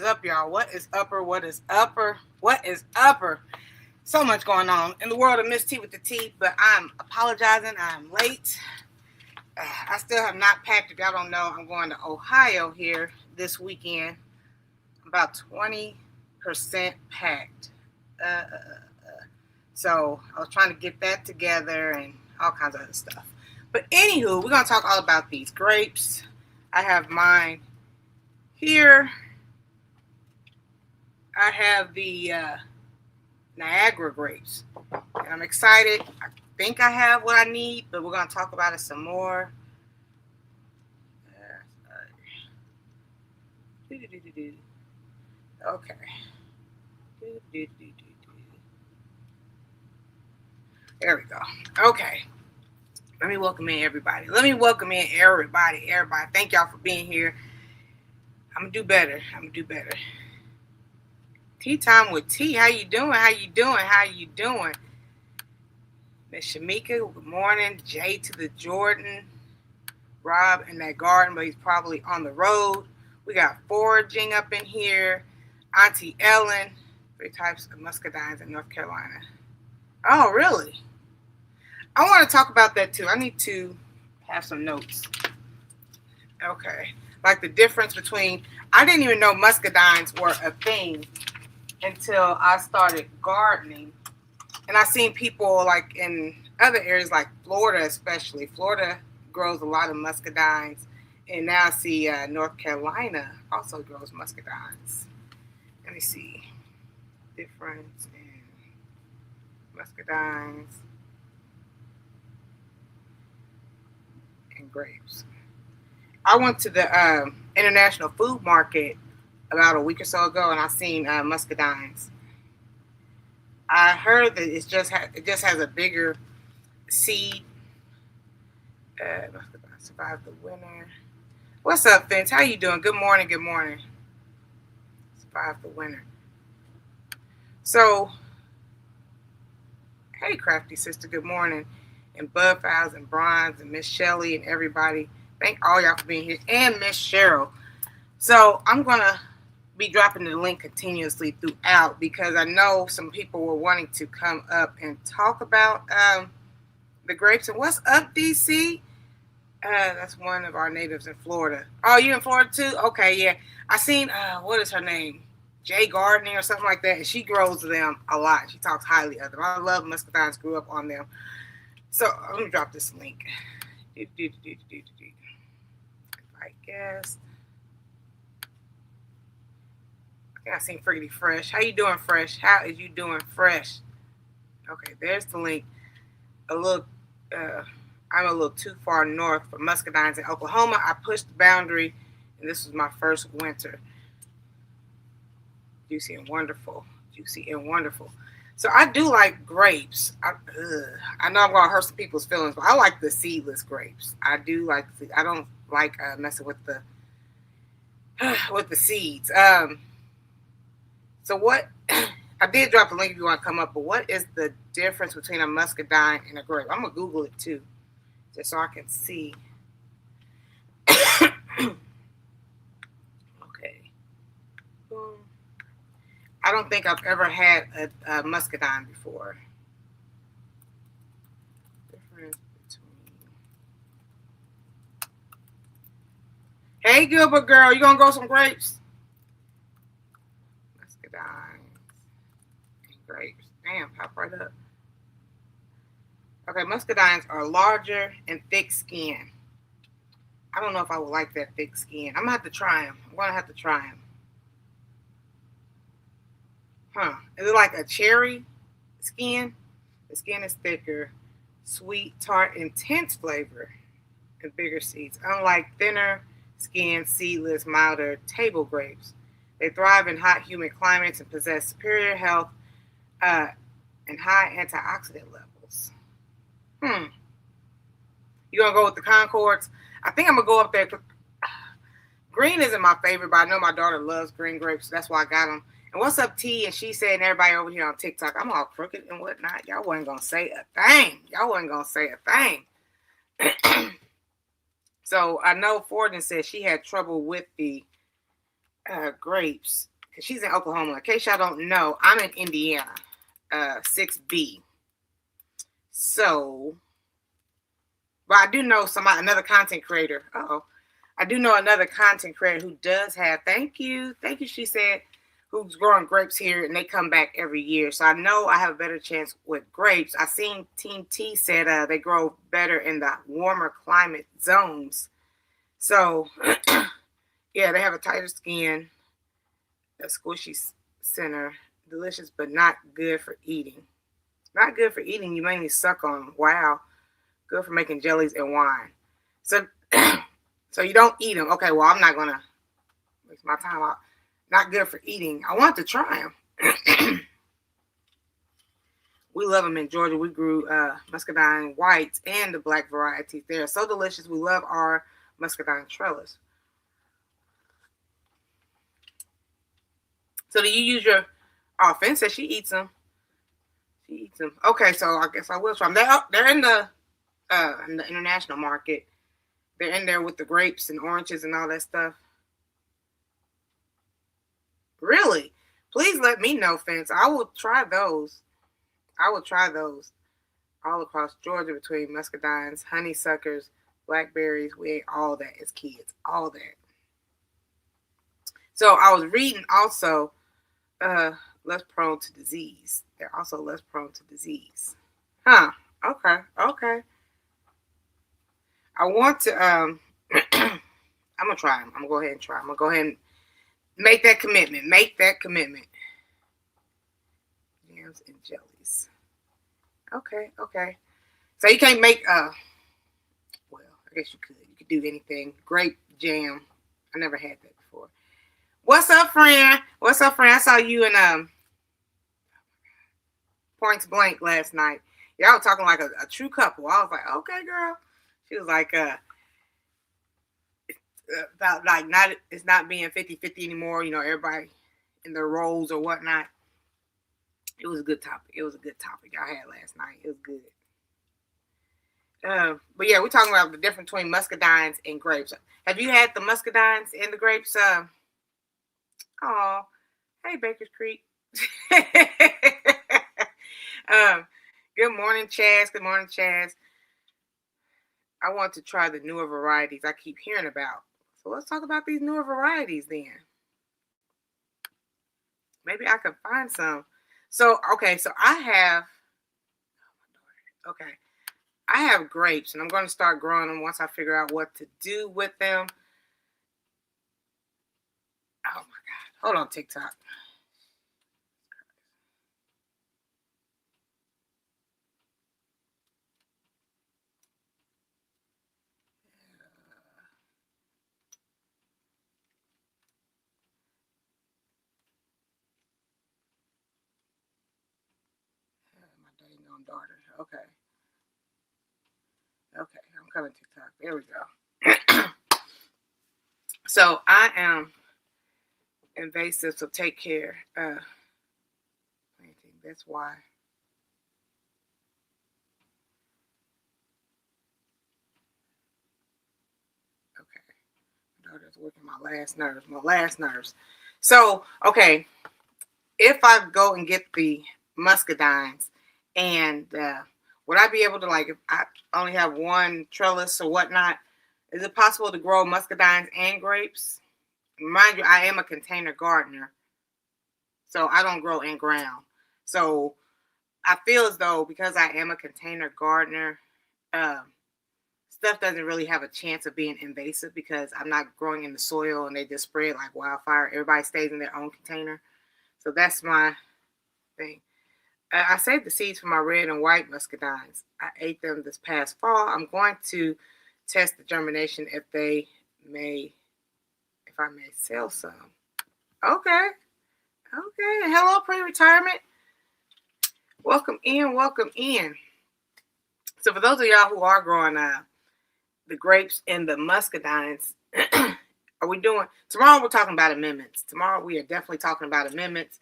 up, y'all? What is upper? What is upper? What is upper? So much going on in the world of Miss T with the T, but I'm apologizing. I'm late. I still have not packed. If y'all don't know, I'm going to Ohio here this weekend. About 20% packed. So I was trying to get that together and all kinds of other stuff. But anywho, we're going to talk all about these grapes. I have mine here. I have the Niagara grapes. And I'm excited. I think I have what I need, but we're going to talk about it some more. Okay. There we go. Okay. Let me welcome in everybody. Everybody. Thank y'all for being here. I'm going to do better. Tea time with T. How you doing? Miss Shamika, good morning. Jay to the Jordan. Rob in that garden, but he's probably on the road. We got foraging up in here. Auntie Ellen. 3 types of muscadines in North Carolina. Oh, really? I want to talk about that too. I need to have some notes. Okay. Like the difference between, I didn't even know muscadines were a thing until I started gardening. And I seen people like in other areas like Florida especially. Florida grows a lot of muscadines. And now I see North Carolina also grows muscadines. Let me see. Difference in muscadines and grapes. I went to the International Food Market about a week or so ago, and I seen muscadines. I heard that it just has a bigger seed. Survive the winter. What's up, Vince? How you doing? Good morning. Survive the winter. So, hey, crafty sister. Good morning, and Bud Files and Bronze and Miss Shelley and everybody. Thank all y'all for being here, and Miss Cheryl. So I'm gonna be dropping the link continuously throughout because I know some people were wanting to come up and talk about the grapes. And what's up, DC? That's one of our natives in Florida. Oh, you in Florida too? Okay, yeah. I seen what is her name? Jay Gardening or something like that, and she grows them a lot. She talks highly of them. I love muscadines. Grew up on them. So let me drop this link. I guess. I seen Friggity Fresh. How you doing, Fresh? How is you doing, Fresh? Okay, there's the link. I'm a little too far north for muscadines in Oklahoma. I pushed the boundary, and this was my first winter. Juicy and wonderful. So I do like grapes. I know I'm gonna hurt some people's feelings, but I like the seedless grapes. I do like. I don't like messing with the seeds. So what? I did drop a link if you want to come up, but what is the difference between a muscadine and a grape? I'm gonna Google it too, just so I can see. Okay. Boom. I don't think I've ever had a muscadine before. Difference between. Hey, Gilbert girl, you gonna grow some grapes? Muscadines and grapes. Damn, pop right up. Okay, muscadines are larger and thick skin. I don't know if I would like that thick skin. I'm gonna have to try them. Huh. Is it like a cherry skin? The skin is thicker, sweet, tart, intense flavor, and bigger seeds. Unlike thinner skin, seedless, milder table grapes. They thrive in hot, humid climates and possess superior health and high antioxidant levels. You gonna go with the Concords? I think I'm gonna go up there. Green isn't my favorite, but I know my daughter loves green grapes, so that's why I got them. And what's up, T? And she said, and everybody over here on TikTok, I'm all crooked and whatnot. Y'all wasn't gonna say a thing. So I know Forden said she had trouble with the grapes. because she's in Oklahoma. In case y'all don't know, I'm in Indiana, 6B. So, but I do know another content creator. I do know another content creator who does have, thank you, she said, who's growing grapes here, and they come back every year. So I know I have a better chance with grapes. I seen Team T said they grow better in the warmer climate zones. So, yeah, they have a tighter skin, a squishy center, delicious, but not good for eating. Not good for eating. You mainly suck on them. Wow. Good for making jellies and wine. So, so you don't eat them. Okay, well, I'm not going to waste my time out. Not good for eating. I want to try them. We love them in Georgia. We grew muscadine whites and the black varieties. They're so delicious. We love our muscadine trellis. So do you use your... Oh, Finn says she eats them. She eats them. Okay, so I guess I will try them. They're in the international market. They're in there with the grapes and oranges and all that stuff. Really? Please let me know, Fence. I will try those. I will try those all across Georgia between muscadines, honeysuckers, blackberries. We ate all that as kids. All that. So I was reading also less prone to disease. They're also less prone to disease. Huh. Okay. I want to I'm gonna try them. I'm gonna go ahead and try. I'm gonna go ahead and make that commitment. Jams and jellies. Okay. So you can't make well, I guess you could. You could do anything. Grape jam. I never had that before. What's up, friend? I saw you in Points Blank last night. Y'all were talking like a true couple. I was like, okay, girl. She was like, about like it's not being 50-50 anymore. You know, everybody in their roles or whatnot. It was a good topic. Y'all had last night. It was good. But yeah, we're talking about the difference between muscadines and grapes. Have you had the muscadines and the grapes? Oh, hey, Baker's Creek. Good morning, Chaz. I want to try the newer varieties I keep hearing about. So let's talk about these newer varieties then. Maybe I can find some. So I have grapes, and I'm going to start growing them once I figure out what to do with them. Oh my God. Hold on, TikTok. My dang on daughter. Okay, I'm coming to TikTok. There we go. So I am invasive, so take care. That's why. Okay, my daughter's working my last nerves. So, okay, if I go and get the muscadines, and would I be able to, like, if I only have one trellis or whatnot, is it possible to grow muscadines and grapes? Mind you, I am a container gardener, so I don't grow in ground. So I feel as though because I am a container gardener, stuff doesn't really have a chance of being invasive because I'm not growing in the soil and they just spread like wildfire. Everybody stays in their own container. So that's my thing. I saved the seeds for my red and white muscadines. I ate them this past fall. I'm going to test the germination if I may sell some. Okay. Hello, pre-retirement. Welcome in. So for those of y'all who are growing the grapes and the muscadines, are we doing... Tomorrow we're talking about amendments. Tomorrow we are definitely talking about amendments.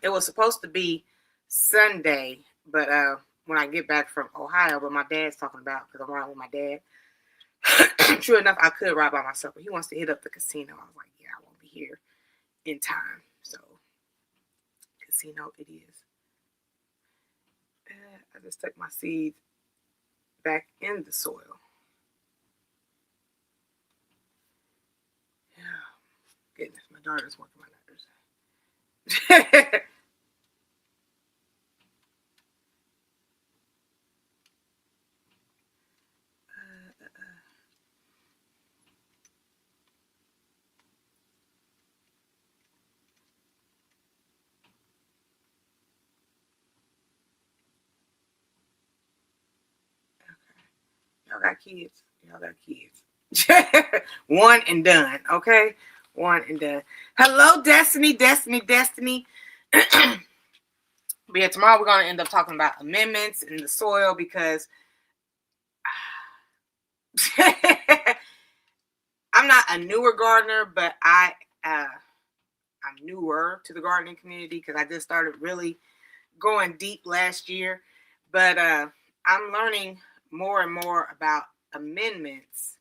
It was supposed to be Sunday, but when I get back from Ohio, but my dad's talking about, because I'm riding with my dad. True enough, I could ride by myself, but he wants to hit up the casino. I was like, yeah, I won't be here in time. So, casino it is. I just stuck my seeds back in the soil. Yeah. Goodness, my daughter's working my nerves. Y'all got kids. Y'all got kids. One and done. Okay? One and done. Hello, Destiny. But yeah, tomorrow we're going to end up talking about amendments in the soil because I'm not a newer gardener, but I'm newer to the gardening community because I just started really going deep last year. But I'm learning more and more about amendments.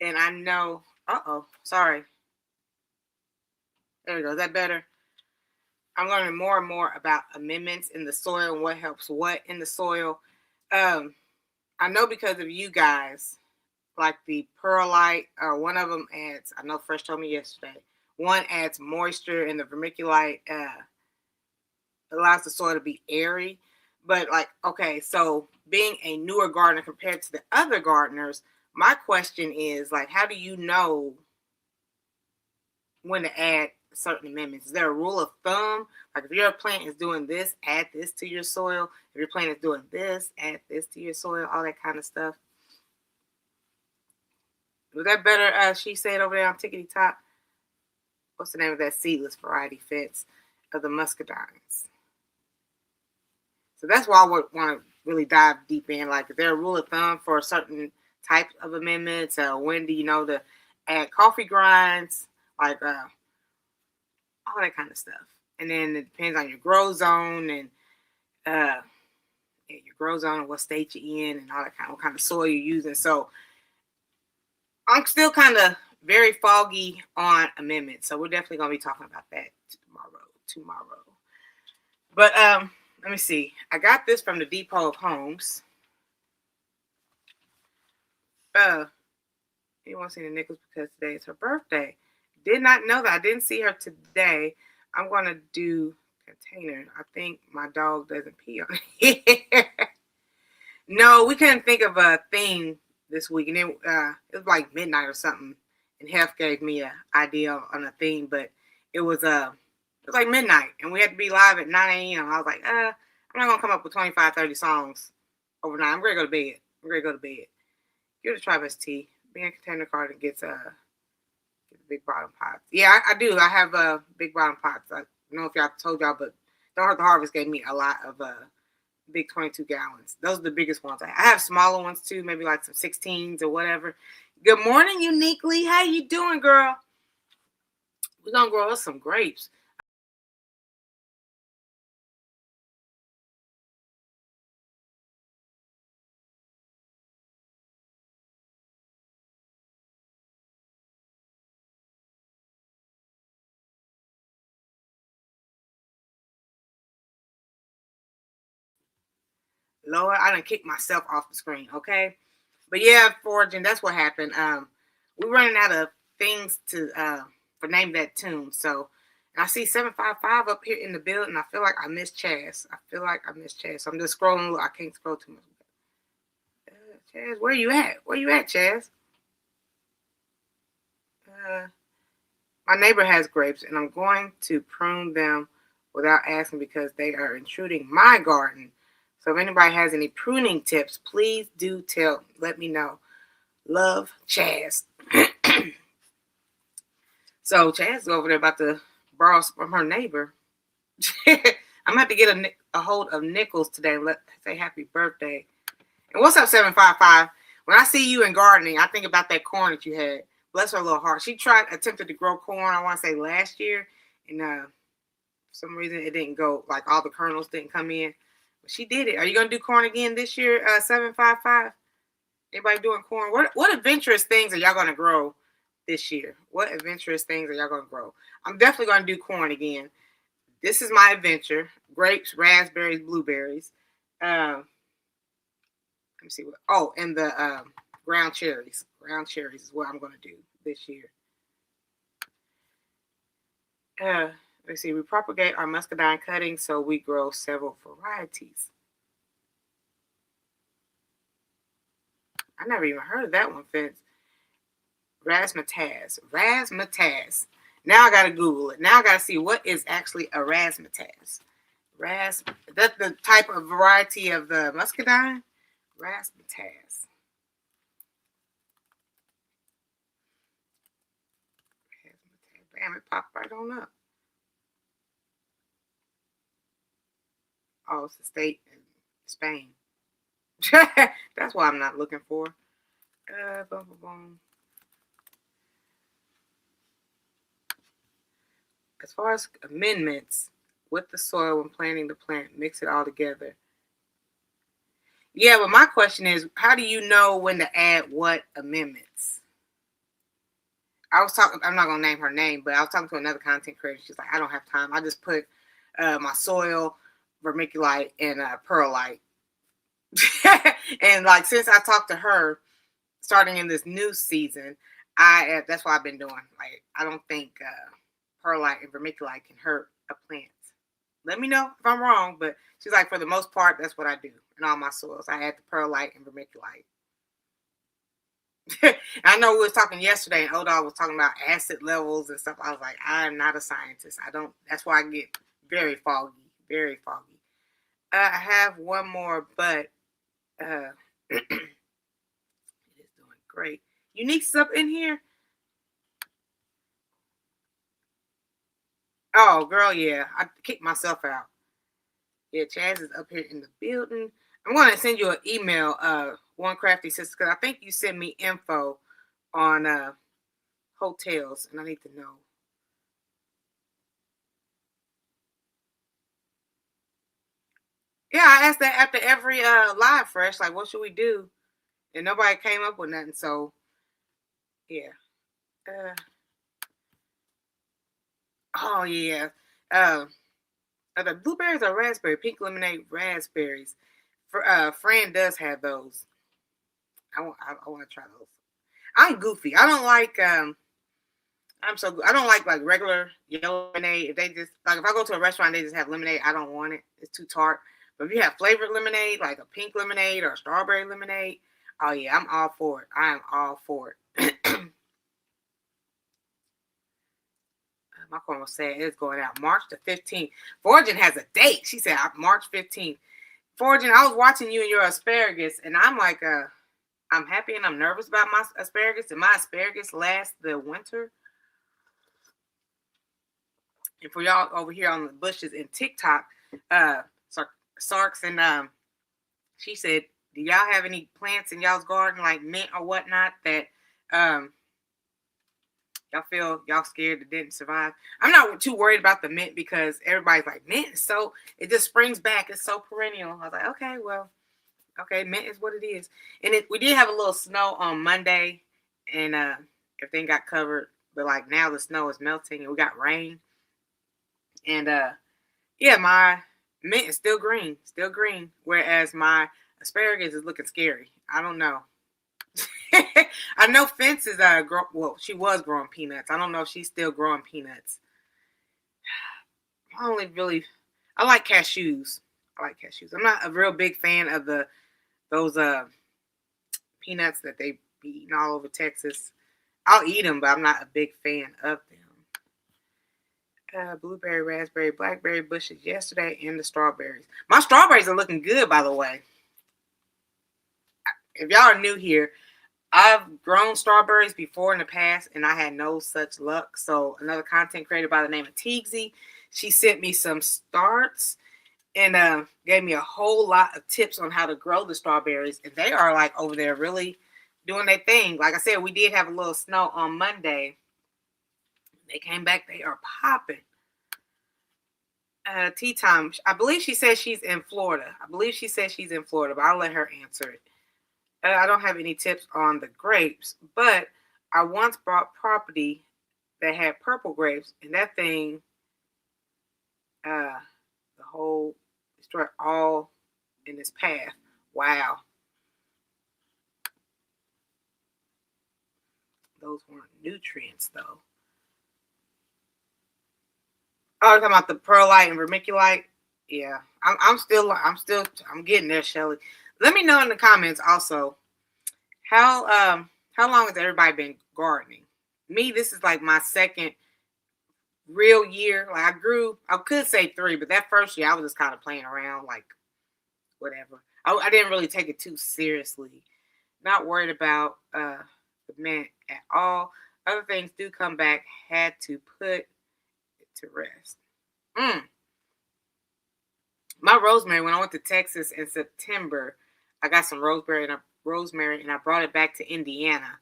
And I know, sorry. There we go. Is that better? I'm learning more and more about amendments in the soil and what helps what in the soil. I know because of you guys, like the perlite, one of them adds, I know Fresh told me yesterday, one adds moisture and the vermiculite allows the soil to be airy. But like, okay, so being a newer gardener compared to the other gardeners, my question is like, how do you know when to add certain amendments? Is there a rule of thumb? Like if your plant is doing this, add this to your soil. If your plant is doing this, add this to your soil, all that kind of stuff. Was that better? She said over there on Tickety Top. What's the name of that seedless variety fence of the muscadines? So that's why I would want to really dive deep in. Like, is there a rule of thumb for certain types of amendments? When do you know to add coffee grinds? Like, all that kind of stuff. And then it depends on your grow zone and your grow zone and what state you're in and all that what kind of soil you're using. So I'm still kind of very foggy on amendments. So we're definitely going to be talking about that tomorrow. But let me see. I got this from the Depot of Homes. You want to see the Nichols because today is her birthday. Did not know that. I didn't see her today. I'm going to do container. I think my dog doesn't pee on it. No, we couldn't think of a theme this week. And it was like midnight or something. And Hef gave me an idea on a theme. But it was like midnight. And we had to be live at 9 a.m. I was like, I'm not going to come up with 25, 30 songs overnight. I'm ready to go to bed. Give it a try, Miss T. Being a container garden gets big bottom pots. Yeah, I do. I have big bottom pots. I don't know if y'all told y'all, but Don't Hurt the Harvest gave me a lot of big 22 gallons. Those are the biggest ones. I have smaller ones too, maybe like some 16s or whatever. Good morning, Uniquely. How you doing, girl? We're gonna grow us some grapes. Lord, I done kicked myself off the screen, okay? But yeah, foraging, that's what happened. We're running out of things to for name that tune. So and I see 755 up here in the building. I feel like I missed Chaz. So I'm just scrolling. I can't scroll too much. Chaz, where you at? Chaz? My neighbor has grapes, and I'm going to prune them without asking because they are intruding my garden. So if anybody has any pruning tips, please do let me know. Love, Chaz. So Chaz is over there about to borrow from her neighbor. I'm going to have to get a hold of Nichols today and say happy birthday. And what's up, 755? When I see you in gardening, I think about that corn that you had. Bless her little heart. She attempted to grow corn, I want to say last year. And for some reason, it didn't go, like all the kernels didn't come in. But she did it. Are you going to do corn again this year, 755? Anybody doing corn? What adventurous things are y'all going to grow this year? What adventurous things are y'all going to grow? I'm definitely going to do corn again. This is my adventure. Grapes, raspberries, blueberries. Let me see what. Oh, and the ground cherries. Ground cherries is what I'm going to do this year. Let's see. We propagate our muscadine cuttings so we grow several varieties. I never even heard of that one, Fence. Razzmatazz. Razzmatazz. Now I gotta Google it. Now I gotta see what is actually a razzmatazz. That's the type of variety of the muscadine. Razzmatazz. Bam, it popped right on up. Oh, it's the state in Spain. That's why I'm not looking for. Boom, boom, boom. As far as amendments with the soil when planting the plant, mix it all together. Yeah, but my question is, how do you know when to add what amendments? I was talking, I'm not going to name her name, but I was talking to another content creator. She's like, I don't have time. I just put my soil, vermiculite, and perlite. And like, since I talked to her, starting in this new season, that's what I've been doing. Like, I don't think perlite and vermiculite can hurt a plant. Let me know if I'm wrong, but she's like, for the most part, that's what I do in all my soils. I add the perlite and vermiculite. I know we was talking yesterday, and Odal was talking about acid levels and stuff. I was like, I am not a scientist. I don't. That's why I get very foggy, very foggy. I have one more, but it is doing great. Unique's up in here. Oh, girl, yeah. I kicked myself out. Yeah, Chaz is up here in the building. I'm going to send you an email, One Crafty Sister, because I think you sent me info on hotels, and I need to know. Yeah, I asked that after every live fresh, like, what should we do? And nobody came up with nothing, so, yeah. Oh, yeah. The blueberries or raspberry, pink lemonade raspberries. Fran does have those. I want to try those. I'm goofy. I don't like I don't like regular yellow lemonade. If they just like if I go to a restaurant, they just have lemonade. I don't want it. It's too tart. But if you have flavored lemonade, like a pink lemonade or a strawberry lemonade, oh yeah, I'm all for it. I am all for it. My corn was saying it's going out March the 15th. Fortune has a date. She said March 15th. Fortune, I was watching you and your asparagus, and I'm like, I'm happy and I'm nervous about my asparagus. And my asparagus lasts the winter. And for y'all over here on the bushes in TikTok, Sarks and she said, do y'all have any plants in y'all's garden like mint or whatnot that y'all feel y'all scared it didn't survive? I'm not too worried about the mint because everybody's like, mint is so, it just springs back. It's so perennial. I was like, okay, well, okay, mint is what it is. And we did have a little snow on Monday and everything got covered. But like now the snow is melting and we got rain. And yeah, my mint is still green. Whereas my asparagus is looking scary. I don't know. I know Fence is she was growing peanuts. I don't know if she's still growing peanuts. I like cashews. I'm not a real big fan of those peanuts that they be eating all over Texas. I'll eat them, but I'm not a big fan of them. Blueberry, raspberry, blackberry bushes yesterday, and the strawberries. My strawberries are looking good, by the way. If y'all are new here, I've grown strawberries before in the past, and I had no such luck. So another content creator by the name of Teagsy, she sent me some starts and gave me a whole lot of tips on how to grow the strawberries. And they are like over there really doing their thing. Like I said, we did have a little snow on Monday. They came back. They are popping. Tea time. I believe she says she's in Florida. But I'll let her answer it. I don't have any tips on the grapes, but I once bought property that had purple grapes, and that thing, the whole destroyed all in its path. Wow, those weren't nutrients though. Oh, you're talking about the perlite and vermiculite? Yeah, I'm getting there, Shelly. Let me know in the comments also how long has everybody been gardening? Me, this is like my second real year. Like I could say 3, but that first year I was just kind of playing around, like whatever. I didn't really take it too seriously. Not worried about the mint at all. Other things do come back. Had to put it to rest. My rosemary, when I went to Texas in September, I got some rosemary and I brought it back to Indiana.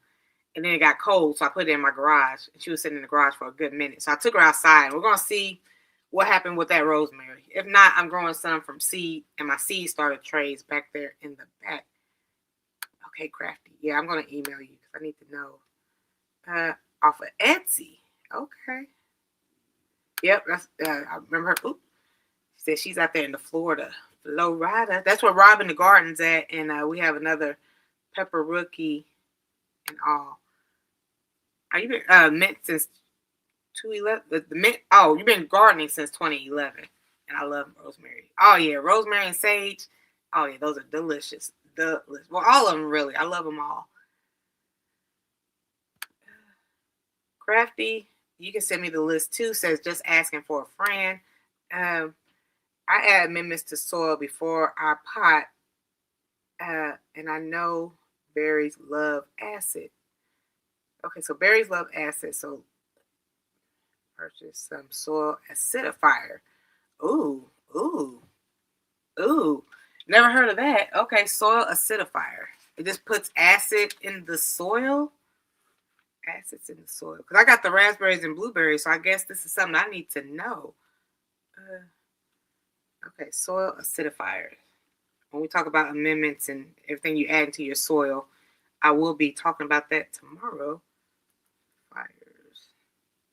And then it got cold, so I put it in my garage. And she was sitting in the garage for a good minute. So I took her outside. We're going to see what happened with that rosemary. If not, I'm growing some from seed. And my seed starter trays back there in the back. Okay, Crafty. Yeah, I'm going to email you because I need to know. Off of Etsy. Okay. Yep, that's I remember her. Oops. She said she's out there in the Florida. That's where Robin the Garden's at. And we have another pepper rookie and all. Are you been mint since 2011? The mint. Oh, you've been gardening since 2011, and I love rosemary. Oh yeah, rosemary and sage. Oh yeah, those are delicious. Delicious. Well, all of them really. I love them all. Crafty, you can send me the list too. Says just asking for a friend. I add amendments to soil before I pot, and I know berries love acid. Okay, so berries love acid, so purchase some soil acidifier. Ooh. Never heard of that. Okay, soil acidifier. It just puts acid in the soil. Acids in the soil. Because I got the raspberries and blueberries, so I guess this is something I need to know. Okay, soil acidifier. When we talk about amendments and everything you add into your soil, I will be talking about that tomorrow.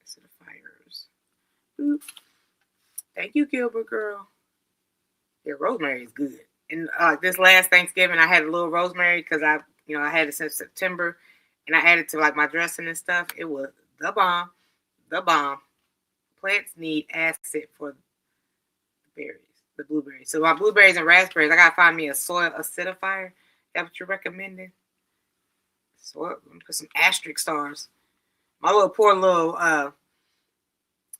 Acidifiers. Ooh. Thank you, Gilbert girl. Yeah, rosemary is good. And this last Thanksgiving, I had a little rosemary because I had it since September, and I added to like my dressing and stuff. It was the bomb, the bomb. Plants need acid for the berries, the blueberries. So my blueberries and raspberries, I gotta find me a soil acidifier. That what you're recommending? Soil. Put some asterisk stars. My poor little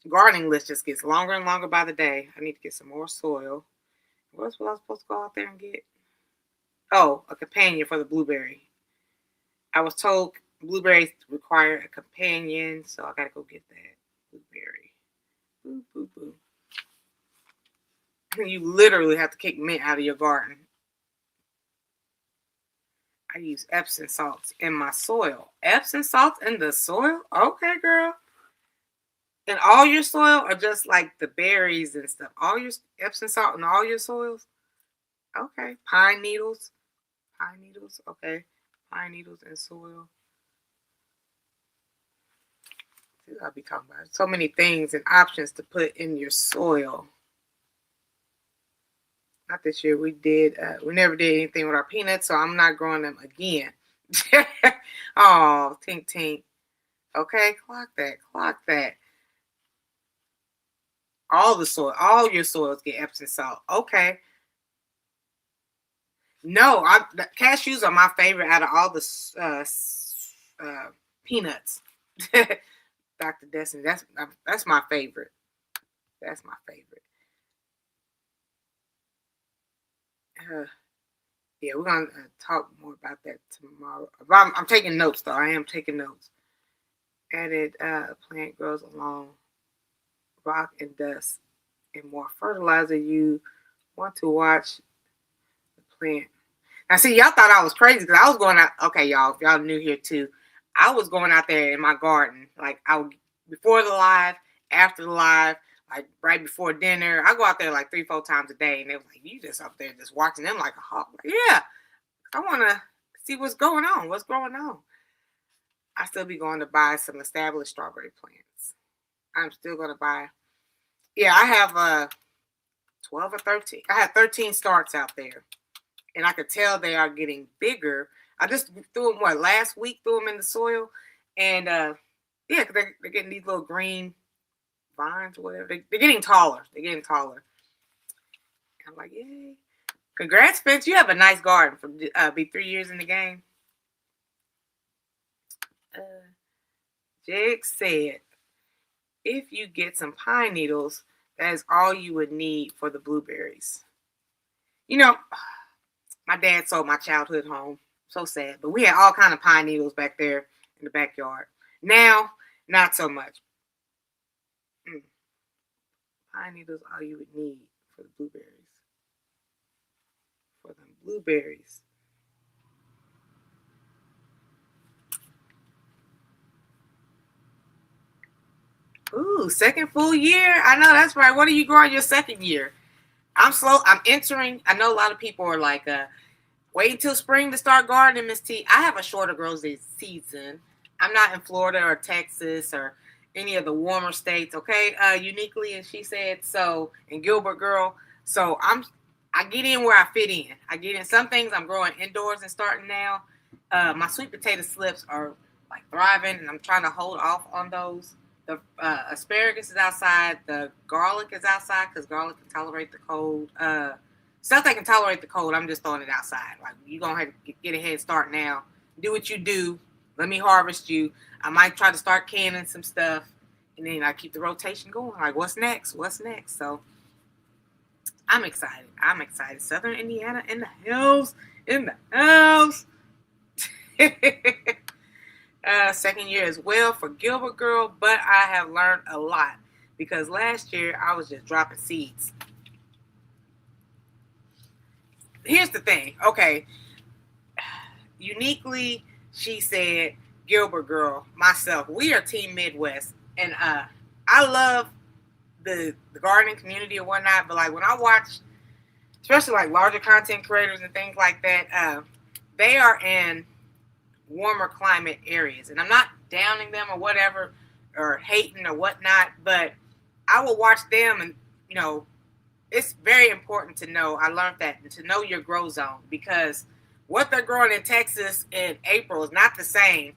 gardening list just gets longer and longer by the day. I need to get some more soil. What else was I supposed to go out there and get? Oh, a companion for the blueberry. I was told blueberries require a companion, so I gotta go get that blueberry. Boo, boo, boo. You literally have to kick mint out of your garden. I use Epsom salts in my soil. Epsom salts in the soil? Okay, girl. In all your soil, or just like the berries and stuff? All your Epsom salt in all your soils? Okay. Pine needles. Pine needles. Okay. Pine needles and soil. I'll be talking about so many things and options to put in your soil. Not this year. We never did anything with our peanuts, so I'm not growing them again. Oh, tink tink. Okay, clock that. All your soils get Epsom salt. Okay. No, cashews are my favorite out of all the peanuts. Dr. Destiny, that's my favorite. That's my favorite. Yeah, we're gonna talk more about that tomorrow. I'm taking notes though. I am taking notes. Added plant grows along rock and dust and more fertilizer. You want to watch the plant. Now, see, y'all thought I was crazy because I was going out. Okay, y'all, if y'all new here too, I was going out there in my garden. Like I would before the live, after the live, like right before dinner. I go out there like 3-4 times a day, and they was like, "You just up there just watching them like a hawk." Like, yeah, I want to see what's going on. What's going on? I still be going to buy some established strawberry plants. I'm still going to buy. Yeah, I have 12 or 13. I have 13 starts out there. And I could tell they are getting bigger. I just threw them, last week, threw them in the soil. And yeah, cause they're getting these little green vines or whatever. They're getting taller. They're getting taller. I'm like, yay. Congrats, Spence. You have a nice garden for be 3 years in the game. Jake said, if you get some pine needles, that is all you would need for the blueberries. You know, my dad sold my childhood home. So sad. But we had all kind of pine needles back there in the backyard. Now, not so much. Pine needles all you would need for the blueberries. For them blueberries. Ooh, second full year. I know, that's right. What are you growing your second year? I'm slow. I'm entering. I know a lot of people are like, wait until spring to start gardening, Miss T. I have a shorter growing season. I'm not in Florida or Texas or any of the warmer states, okay? Uniquely, and she said so, and Gilbert girl. So I get in where I fit in. I get in. Some things I'm growing indoors and starting now. My sweet potato slips are like thriving, and I'm trying to hold off on those. The asparagus is outside. The garlic is outside because garlic can tolerate the cold. Stuff that can tolerate the cold, I'm just throwing it outside. Like, you gonna have to get a head start now. Do what you do. Let me harvest you. I might try to start canning some stuff, and then I keep the rotation going. Like, what's next? What's next? So I'm excited. I'm excited. Southern Indiana in the hills. In the house. Second year as well for Gilbert girl, but I have learned a lot because last year I was just dropping seeds. Here's the thing, okay. Uniquely, she said, Gilbert girl, myself, we are Team Midwest, and I love the gardening community or whatnot, but like when I watch, especially like larger content creators and things like that, they are in warmer climate areas, and I'm not downing them or whatever or hating or whatnot, but I will watch them, and you know, it's very important to know. I learned that, and to know your grow zone, because what they're growing in Texas in April is not the same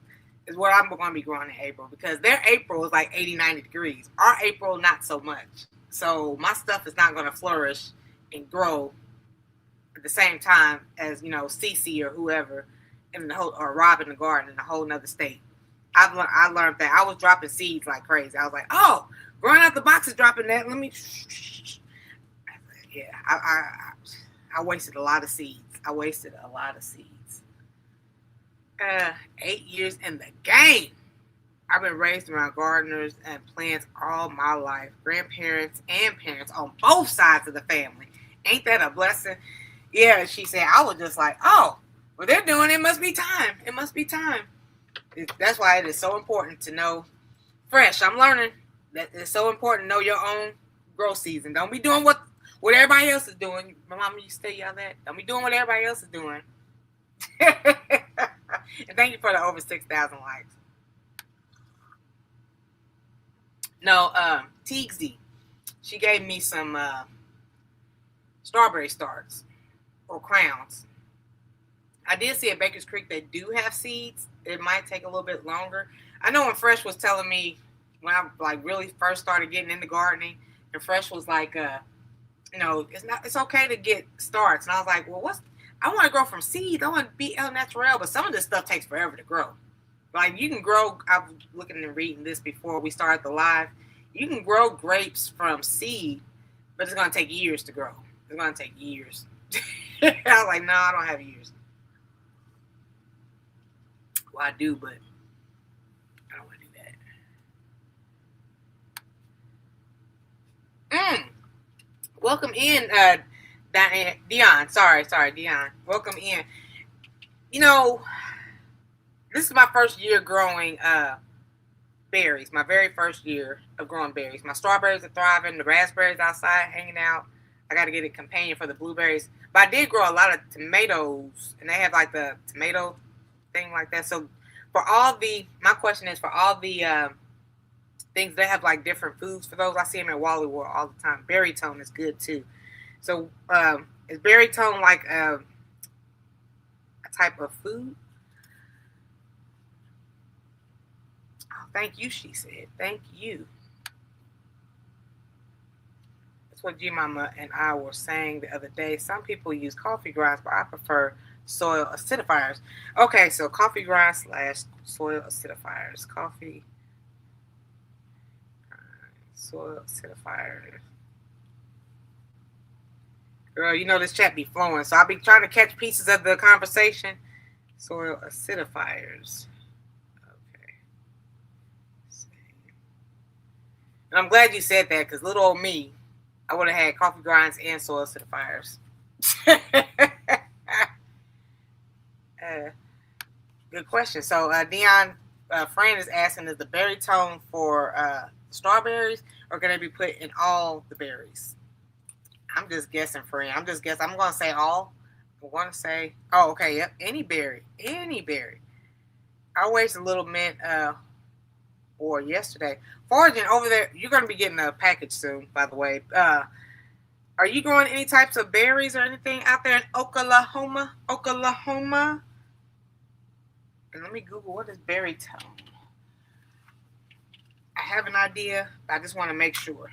as what I'm going to be growing in April, because their April is like 80, 90 degrees. Our April, not so much. So my stuff is not going to flourish and grow at the same time as, you know, Cece or whoever in the whole, or Rob in the garden in a whole nother state. I learned that. I was dropping seeds like crazy. I was like, oh, growing out the box is dropping that. Let me. Yeah, I wasted a lot of seeds. 8 years in the game. I've been raised around gardeners and plants all my life. Grandparents and parents on both sides of the family. Ain't that a blessing? Yeah, she said. I was just like, oh, well, they're doing it. It must be time. It must be time. That's why it is so important to know fresh. I'm learning that it's so important to know your own growth season. Don't be doing what everybody else is doing. My mama used to tell y'all that. Don't be doing what everybody else is doing. And thank you for the over 6,000 likes. No, Teagsy, she gave me some strawberry starts or crowns. I did see at Baker's Creek they do have seeds. It might take a little bit longer. I know when Fresh was telling me when I like really first started getting into gardening, and Fresh was like, you know, it's okay to get starts. And I was like, well, I want to grow from seeds. I want to be El Natural, but some of this stuff takes forever to grow. Like you can grow, I was looking and reading this before we started the live. You can grow grapes from seed, but it's going to take years to grow. It's going to take years. I was like, no, I don't have years. Well, I do, but I don't want to do that. Welcome in, Dion. Sorry, Dion. Welcome in. You know, this is my first year growing berries. My very first year of growing berries. My strawberries are thriving. The raspberries outside hanging out. I got to get a companion for the blueberries. But I did grow a lot of tomatoes, and they have like the tomato thing like that. So For all the, my question is, for all the things that have like different foods, for those, I see them at Wally World all the time. Berry tone is good too. So is berry tone like a type of food? Oh, thank you, she said. Thank you. That's what G Mama and I were saying the other day. Some people use coffee grinds, but I prefer soil acidifiers. Okay, so coffee grinds / soil acidifiers. Coffee soil acidifiers. Girl, you know this chat be flowing, so I'll be trying to catch pieces of the conversation. Soil acidifiers. Okay. And I'm glad you said that, because little old me, I would have had coffee grinds and soil acidifiers. Good question. So Dion, friend is asking, is the berry tone for strawberries, or can it be put in all the berries? I'm just guessing, friend. I'm just guessing. I'm going to say all. I'm going to say, oh, okay, yep, any berry. Any berry. I wasted a little mint or yesterday. Foraging over there, you're going to be getting a package soon, by the way. Are you growing any types of berries or anything out there in Oklahoma? Oklahoma? And let me Google, what is berry tone? I have an idea, but I just want to make sure.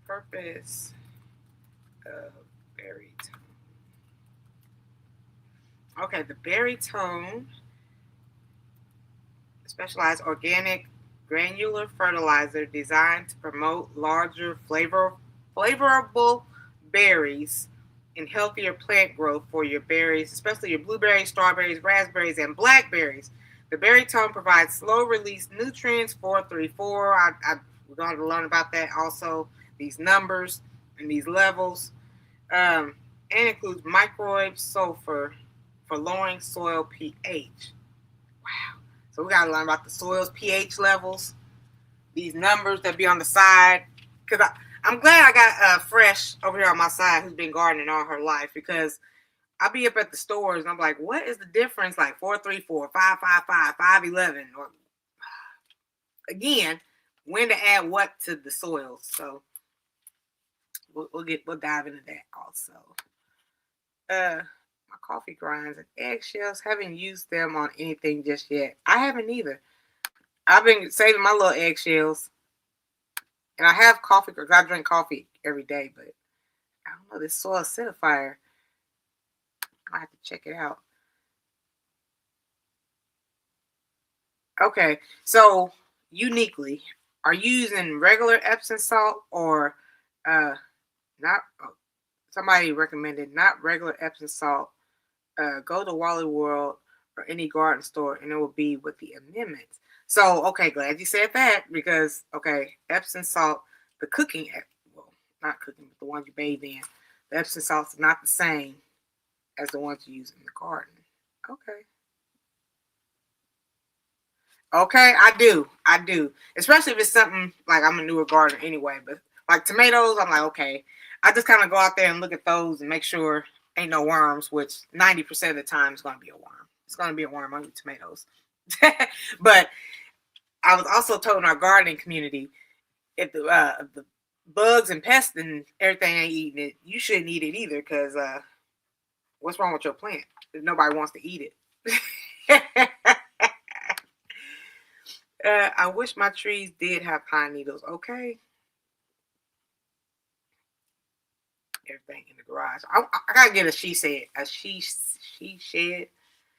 Purpose of berry tone. Okay, the berry tone, specialized organic granular fertilizer designed to promote larger, flavorable berries and healthier plant growth for your berries, especially your blueberries, strawberries, raspberries, and blackberries. The berry tone provides slow-release nutrients, 434. We're going to learn about that also, these numbers and these levels, and includes microbes, sulfur for lowering soil pH. Wow. So we got to learn about the soil's pH levels, these numbers that be on the side. Because I'm glad I got Fresh over here on my side, who's been gardening all her life, because I'll be up at the stores and I'm like, what is the difference? Like 434, 555, 511, or again, when to add what to the soil. So we'll dive into that also. My coffee grinds and eggshells, haven't used them on anything just yet. I haven't either. I've been saving my little eggshells, and I have coffee because I drink coffee every day, but I don't know, this soil acidifier, I have to check it out. Okay, so uniquely, are you using regular Epsom salt or not? Somebody recommended not regular Epsom salt. Go to Wally World or any garden store, and it will be with the amendments. So, okay, glad you said that, because, okay, Epsom salt, the cooking, well, not cooking, but the ones you bathe in, the Epsom salts are not the same as the ones you use in the garden. Okay. Okay, I do. Especially if it's something like, I'm a newer gardener anyway, but like tomatoes, I'm like, okay. I just kind of go out there and look at those and make sure ain't no worms, which 90% of the time is going to be a worm. It's going to be a worm on your tomatoes. But I was also told in our gardening community, if the bugs and pests and everything ain't eating it, you shouldn't eat it either, because what's wrong with your plant if nobody wants to eat it? I wish my trees did have pine needles. Okay. Everything in the garage. I gotta get a she shed.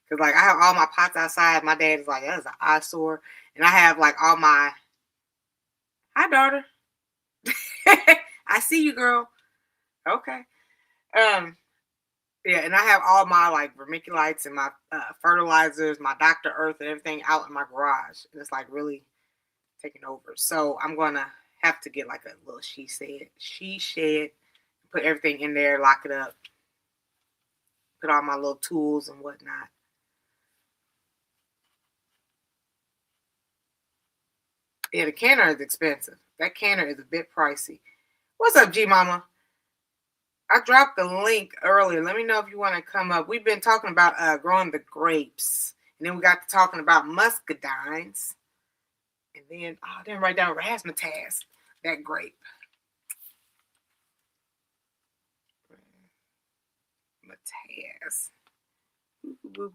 Because like I have all my pots outside. My dad is like, that's an eyesore. And I have like all my, hi daughter. I see you, girl. Okay. Yeah, and I have all my like vermiculites and my fertilizers, my Dr. Earth and everything out in my garage. And it's like really taking over. So I'm gonna have to get like a little she shed, put everything in there, lock it up, put all my little tools and whatnot. Yeah, the canner is expensive. That canner is a bit pricey. What's up, G Mama? I dropped the link earlier. Let me know if you want to come up. We've been talking about growing the grapes. And then we got to talking about muscadines. And then, I didn't write down razzmatazz, that grape. Mataz. Okay.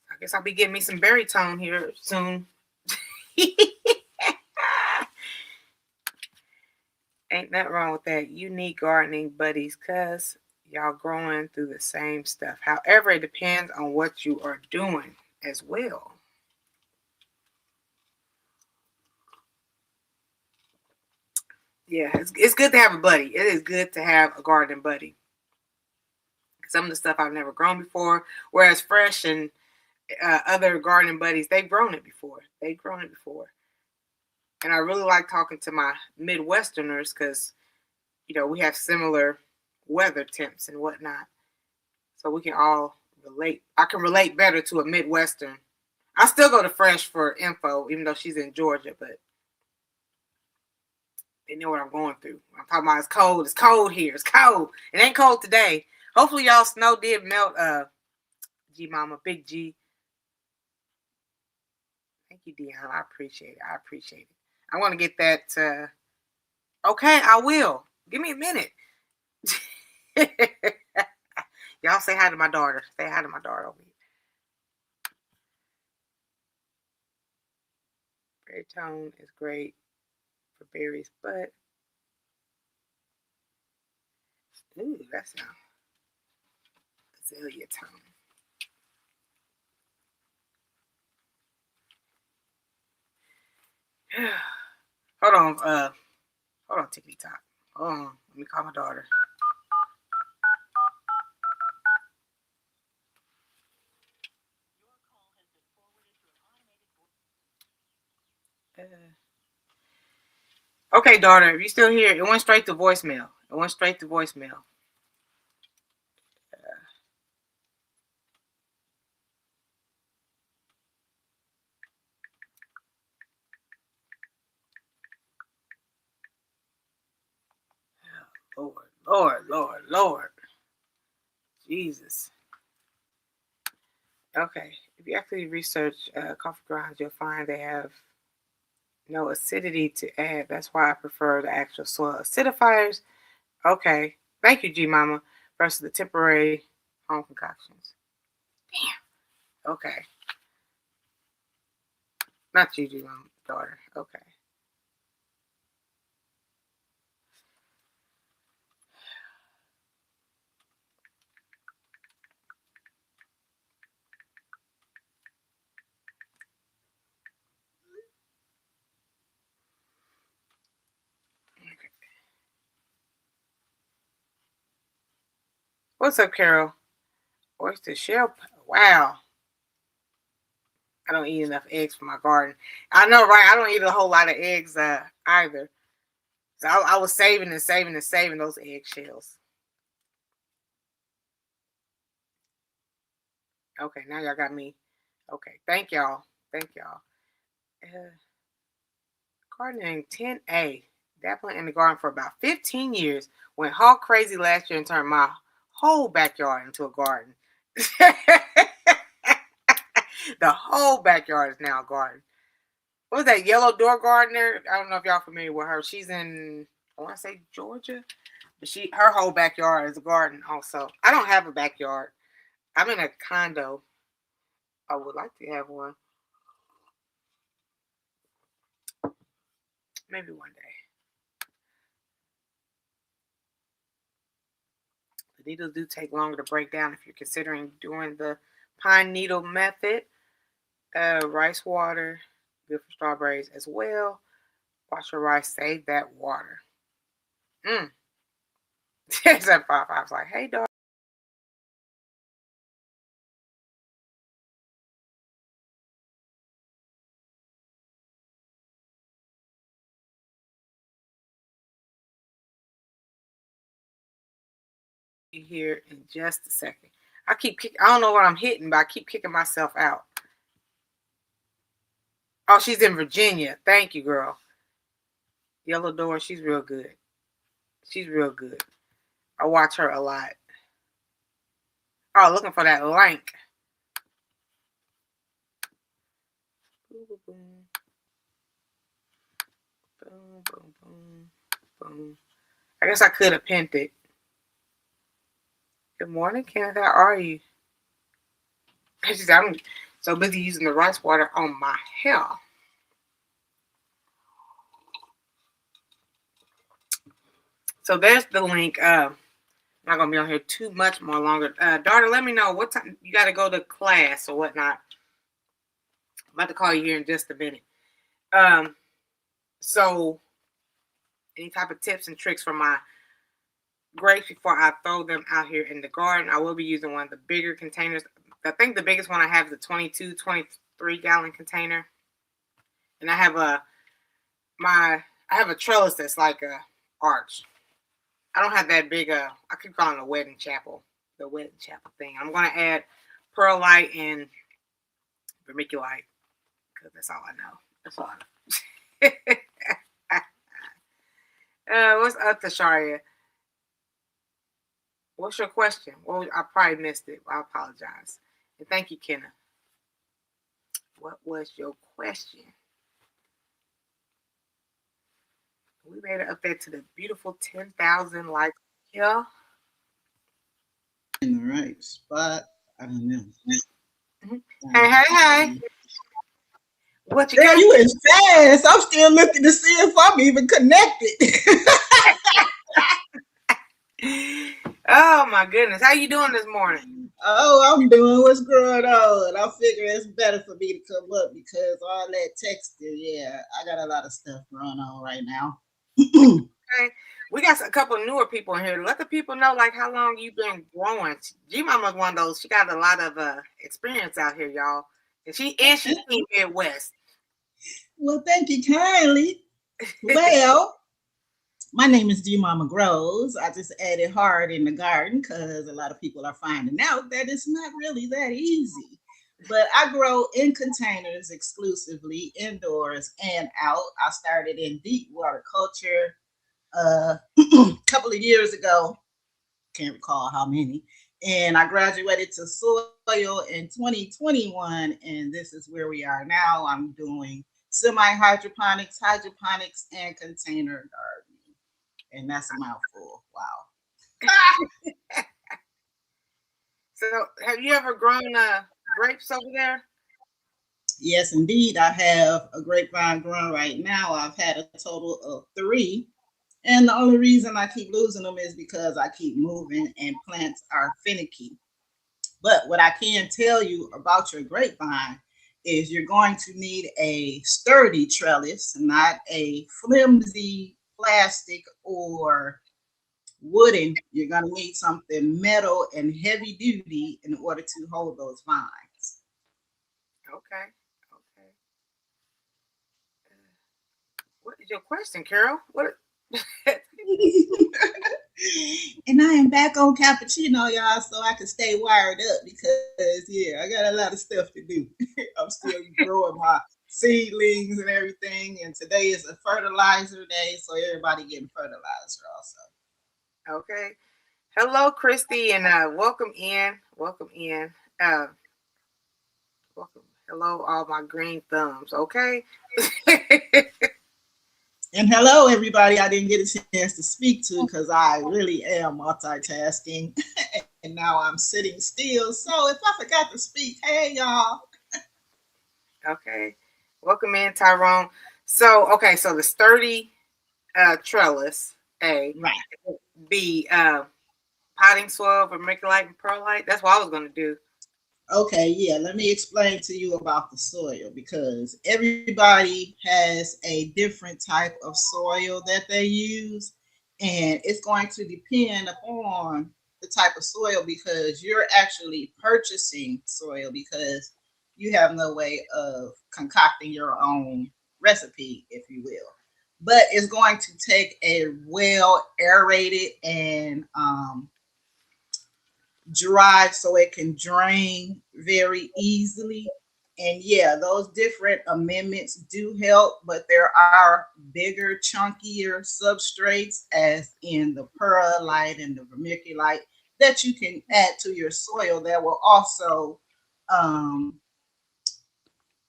I guess I'll be getting me some berry tone here soon. Ain't nothing wrong with that. You need gardening buddies because y'all growing through the same stuff. However, it depends on what you are doing as well. Yeah, it's good to have a buddy. It is good to have a gardening buddy. Some of the stuff I've never grown before, whereas Fresh and other gardening buddies, they've grown it before. And I really like talking to my Midwesterners because, we have similar weather temps and whatnot. So we can all relate. I can relate better to a Midwestern. I still go to Fresh for info, even though she's in Georgia, but they know what I'm going through. I'm talking about it's cold. It's cold here. It's cold. It ain't cold today. Hopefully y'all snow did melt. G Mama, Big G. Thank you, Deanna. I appreciate it. I want to get that. Okay, I will. Give me a minute. Y'all say hi to my daughter. Say hi to my daughter over here. Berry tone is great for berries, but ooh, that sounds azalea tone. Hold on, Tickety Top. Hold on, let me call my daughter. Okay, daughter, if you still here, it went straight to voicemail. Lord. Jesus. Okay, if you actually research coffee grounds, you'll find they have no acidity to add. That's why I prefer the actual soil acidifiers. Okay, thank you, G Mama, versus the temporary home concoctions. Damn. Okay. Not you, G Mama, daughter. Okay. What's up, Carol? Oyster shell. Wow. I don't eat enough eggs for my garden. I know, right? I don't eat a whole lot of eggs either. So I was saving those eggshells. Okay, now y'all got me. Okay, thank y'all. Gardening 10A. Definitely in the garden for about 15 years. Went hog crazy last year and turned my whole backyard into a garden. The whole backyard is now a garden. What was that yellow door gardener? I don't know if y'all familiar with her. She's in, I want to say Georgia. But her whole backyard is a garden also. I don't have a backyard. I'm in a condo. I would like to have one. Maybe one day. The needles do take longer to break down if you're considering doing the pine needle method. Rice water, good for strawberries as well. Wash your rice, save that water. There's that pop. I was like, hey, dog. Here in just a second. I don't know what I'm hitting, but I keep kicking myself out. Oh, she's in Virginia. Thank you, girl. Yellow Door, she's real good. She's real good. I watch her a lot. Oh, looking for that link. Boom, boom, boom, boom, boom, boom. I guess I could have pinned it. Good morning, Kenneth. How are you? She said, I'm so busy using the rice water on my hair. So there's the link. I'm not gonna be on here too much more longer. Daughter, let me know what time you got to go to class or whatnot. I'm about to call you here in just a minute. So any type of tips and tricks for my grapes before I throw them out here in the garden. I will be using one of the bigger containers. I think the biggest one I have is a 22, 23 gallon container. And I have a trellis that's like a arch. I don't have that big I keep calling it a wedding chapel. The wedding chapel thing. I'm gonna add perlite and vermiculite because that's all I know. That's all I know. What's up, Tasharia? What's your question? Well, I probably missed it. I apologize. And thank you, Kenna. What was your question? We made it up there to the beautiful 10,000 likes. Yeah. In the right spot. I don't know. Mm-hmm. Hey. What you got? You is fast. I'm still looking to see if I'm even connected. Oh my goodness. How you doing this morning? Oh, I'm doing what's going on. I figure it's better for me to come up because all that texting, yeah, I got a lot of stuff going on right now. Okay. We got a couple of newer people in here. Let the people know like how long you've been growing. G Mama's one of those. She got a lot of experience out here, y'all. And she's Team Midwest. Well, thank you kindly. Well, my name is G Mama Grows. I just added hard in the garden because a lot of people are finding out that it's not really that easy. But I grow in containers exclusively, indoors and out. I started in deep water culture a couple of years ago. Can't recall how many. And I graduated to soil in 2021, and this is where we are now. I'm doing semi-hydroponics, hydroponics, and container gardening. And that's a mouthful. Wow. So, have you ever grown grapes over there? Yes, indeed. I have a grapevine growing right now. I've had a total of 3. And the only reason I keep losing them is because I keep moving and plants are finicky. But what I can tell you about your grapevine is you're going to need a sturdy trellis, not a flimsy plastic or wooden. You're going to need something metal and heavy duty in order to hold those vines. Okay. What is your question, Carol? What? And I am back on cappuccino, y'all, so I can stay wired up because, yeah, I got a lot of stuff to do. I'm still growing my seedlings and everything, and today is a fertilizer day, so everybody getting fertilizer also. Okay. Hello, Christy, and welcome in. Welcome. Hello, all my green thumbs. Okay. And hello, everybody I didn't get a chance to speak to because I really am multitasking. And now I'm sitting still. So if I forgot to speak, hey, y'all. Okay. Welcome in, Tyrone. So the sturdy trellis, A. Right. B, potting soil, vermiculite, and perlite. That's what I was going to do. Okay, yeah, let me explain to you about the soil because everybody has a different type of soil that they use, and it's going to depend upon the type of soil because you're actually purchasing soil because you have no way of concocting your own recipe, if you will. But it's going to take a well aerated and dry so it can drain very easily. And yeah, those different amendments do help, but there are bigger, chunkier substrates, as in the perlite and the vermiculite, that you can add to your soil that will also um,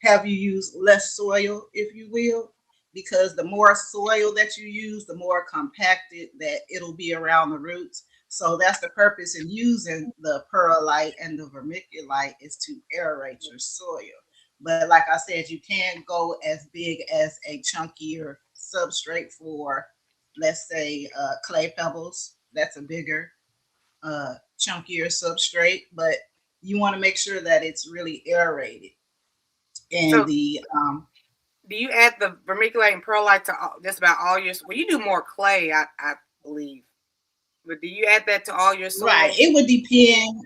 have you use less soil, if you will, because the more soil that you use, the more compacted that it'll be around the roots. So that's the purpose in using the perlite and the vermiculite, is to aerate your soil. But like I said, you can go as big as a chunkier substrate for, let's say, clay pebbles. That's a bigger, chunkier substrate, but you want to make sure that it's really aerated. And So, the do you add the vermiculite and perlite to just about all your? Well, you do more clay, I believe. But do you add that to all your right, soils? it would depend.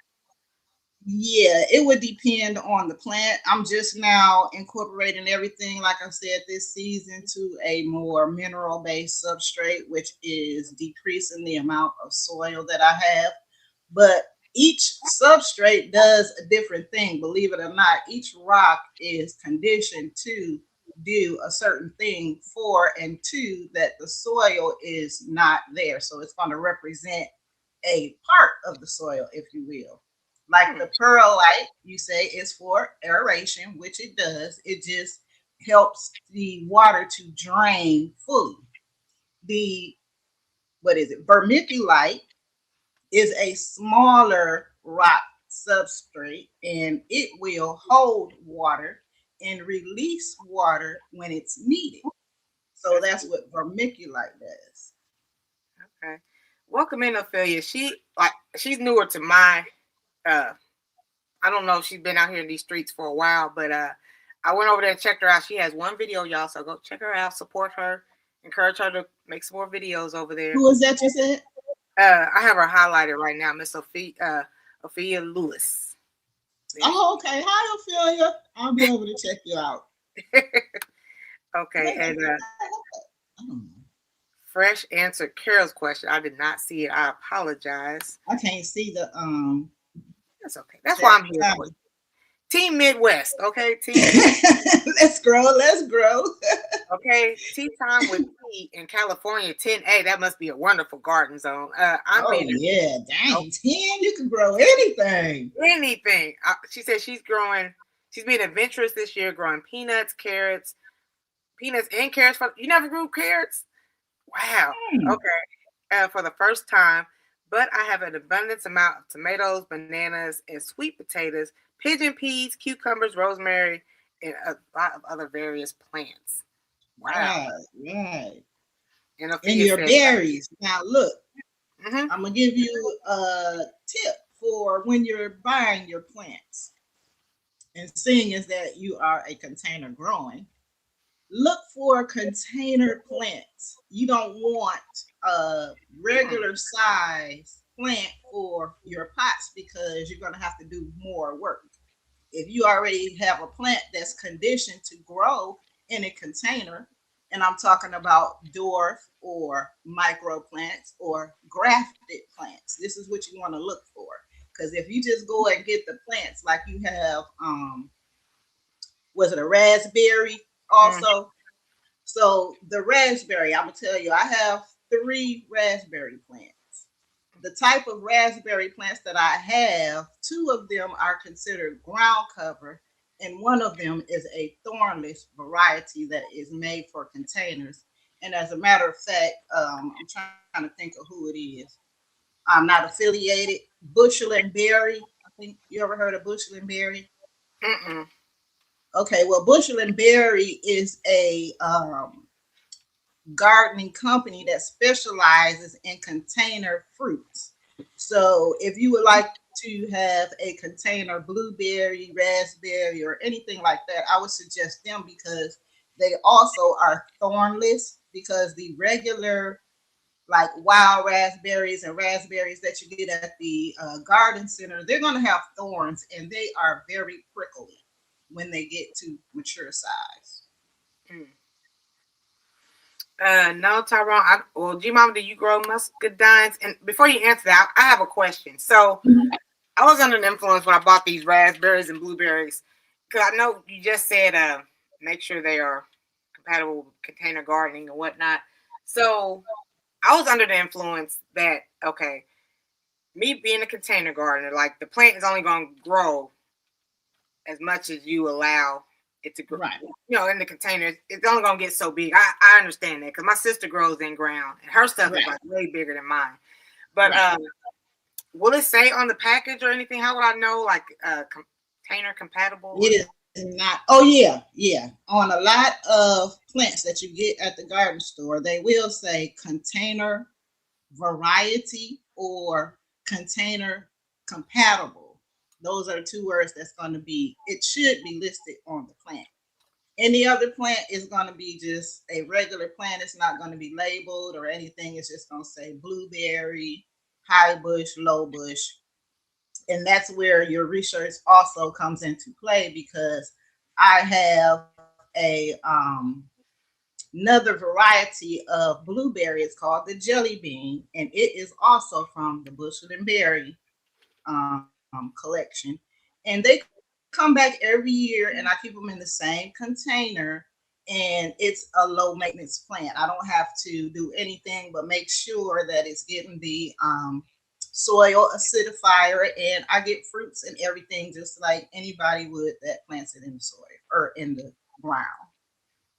Yeah, it would depend on the plant. I'm just now incorporating everything, like I said, this season to a more mineral based substrate, which is decreasing the amount of soil that I have. But each substrate does a different thing. Believe it or not, each rock is conditioned to do a certain thing for, and two, that the soil is not there. So it's going to represent a part of the soil, if you will. Like Hmm. the perlite, you say, is for aeration, which it does. It just helps the water to drain fully. The, what is it? Vermiculite is a smaller rock substrate, and it will hold water and release water when it's needed. So That's that's cool. what vermiculite does. Okay. Welcome in, Ophelia. She's newer to my uh I don't know if she's been out here in these streets for a while, but I went over there and checked her out. She has one video, y'all, so go check her out, support her, encourage her to make some more videos over there. Who is that you said? I have her highlighted right now, Miss Ophelia Lewis. There she Oh, okay. Hi, Ophelia. I'll be able to check you out. is. Okay, Wait, and I don't know. Fresh answered Carol's question. I did not see it. I apologize. I can't see the That's okay. That's why chat. I'm here for. Team Midwest, okay? Team Midwest. Let's grow. Let's grow. Okay, tea time with tea in California, 10A. That must be a wonderful garden zone. I'm Oh being yeah, oh, dang, 10. You can grow anything. anything. She said she's growing. She's being adventurous this year, growing peanuts and carrots. You never grew carrots? Wow. Hmm. Okay. For the first time, but I have an abundance amount of tomatoes, bananas, and sweet potatoes, pigeon peas, cucumbers, rosemary, and a lot of other various plants. Wow. Right, right. And And Ophelia your said, berries. Now look, mm-hmm. I'm gonna give you a tip for when you're buying your plants. And seeing as that you are a container growing, look for container plants. You don't want a regular size plant for your pots because you're going to have to do more work. If you already have a plant that's conditioned to grow in a container, and I'm talking about dwarf or micro plants or grafted plants, this is what you want to look for. Because if you just go and get the plants like you have, was it a raspberry Mm-hmm. also? So the raspberry, I'm gonna tell you, I have 3 raspberry plants. The type of raspberry plants that I have, 2 of them are considered ground cover, and one of them is a thornless variety that is made for containers. And as a matter of fact, I'm trying to think of who it is. I'm not affiliated. Bushel and Berry. I think you ever heard of Bushel and Berry? Mm-mm. Okay, well, Bushel and Berry is a gardening company that specializes in container fruits. So if you would like to have a container blueberry, raspberry, or anything like that, I would suggest them because they also are thornless. Because the regular, like wild raspberries and raspberries that you get at the garden center, they're going to have thorns and they are very prickly when they get to mature size. Mm. No, Tyrone. G Mama, do you grow muscadines? And before you answer that, I have a question. So I was under the influence when I bought these raspberries and blueberries. Because I know you just said make sure they are compatible with container gardening and whatnot. So I was under the influence that okay, me being a container gardener, like the plant is only going to grow as much as you allow it to grow. Right. You know, in the containers, it's only going to get so big. I understand that because my sister grows in ground and her stuff is Right. like way bigger than mine. But Right. will it say on the package or anything? How would I know like container compatible? Or... It is not. Oh yeah, yeah. On a lot of plants that you get at the garden store, they will say container variety or container compatible. Those are the two words that's going to be. It should be listed on the plant. Any other plant is going to be just a regular plant. It's not going to be labeled or anything. It's just going to say blueberry, high bush, low bush, and that's where your research also comes into play because I have another variety of blueberry. It's called the jelly bean, and it is also from the bushel and berry collection. And they come back every year, and I keep them in the same container. And it's a low maintenance plant. I don't have to do anything but make sure that it's getting the soil acidifier, and I get fruits and everything just like anybody would that plants it in the soil or in the ground.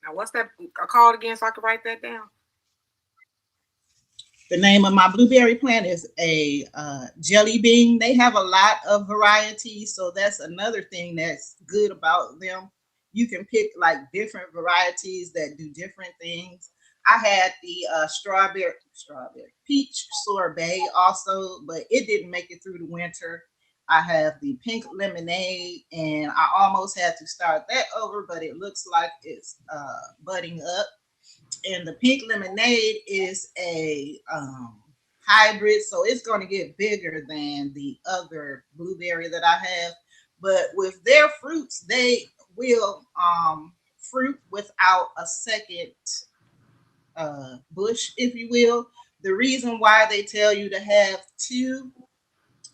Now, what's that called again so I can write that down? The name of my blueberry plant is a jelly bean. They have a lot of varieties, so that's another thing that's good about them. You can pick like different varieties that do different things. I had the strawberry peach sorbet also, but it didn't make it through the winter. I have the pink lemonade, and I almost had to start that over, but it looks like it's budding up. And the pink lemonade is a hybrid, so it's going to get bigger than the other blueberry that I have. But with their fruits, they will fruit without a second bush, if you will. The reason why they tell you to have two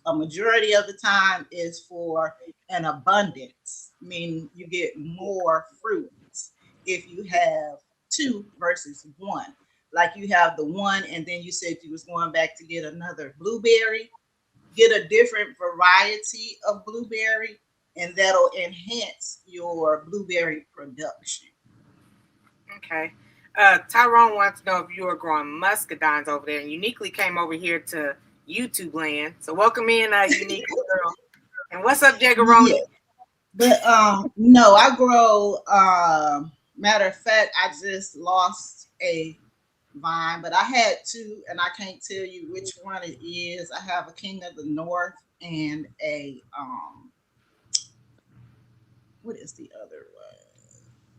a majority of the time is for an abundance, meaning you get more fruits if you have two versus one. Like you have the one, and then you said you was going back to get another blueberry, get a different variety of blueberry, and that'll enhance your blueberry production. Okay. Tyrone wants to know if you are growing muscadines over there and uniquely came over here to YouTube land. So welcome in, unique girl. And what's up, Jagaroni? Yeah, but no, I grow. Matter of fact, I just lost a vine, but I had two, and I can't tell you which one it is. I have a King of the North and a what is the other one?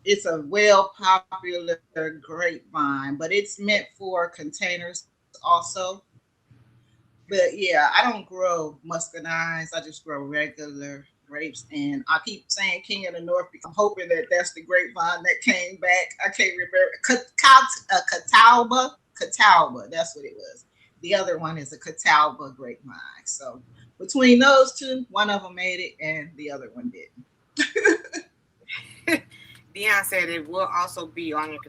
It's a well popular grapevine, but it's meant for containers also. But yeah, I don't grow muscadines. I just grow regular grapes, and I keep saying King of the North because I'm hoping that that's the grapevine that came back. I can't remember. Catawba. That's what it was. The other one is a Catawba grapevine. So between those two, one of them made it, and the other one didn't. Dion said it will also be on your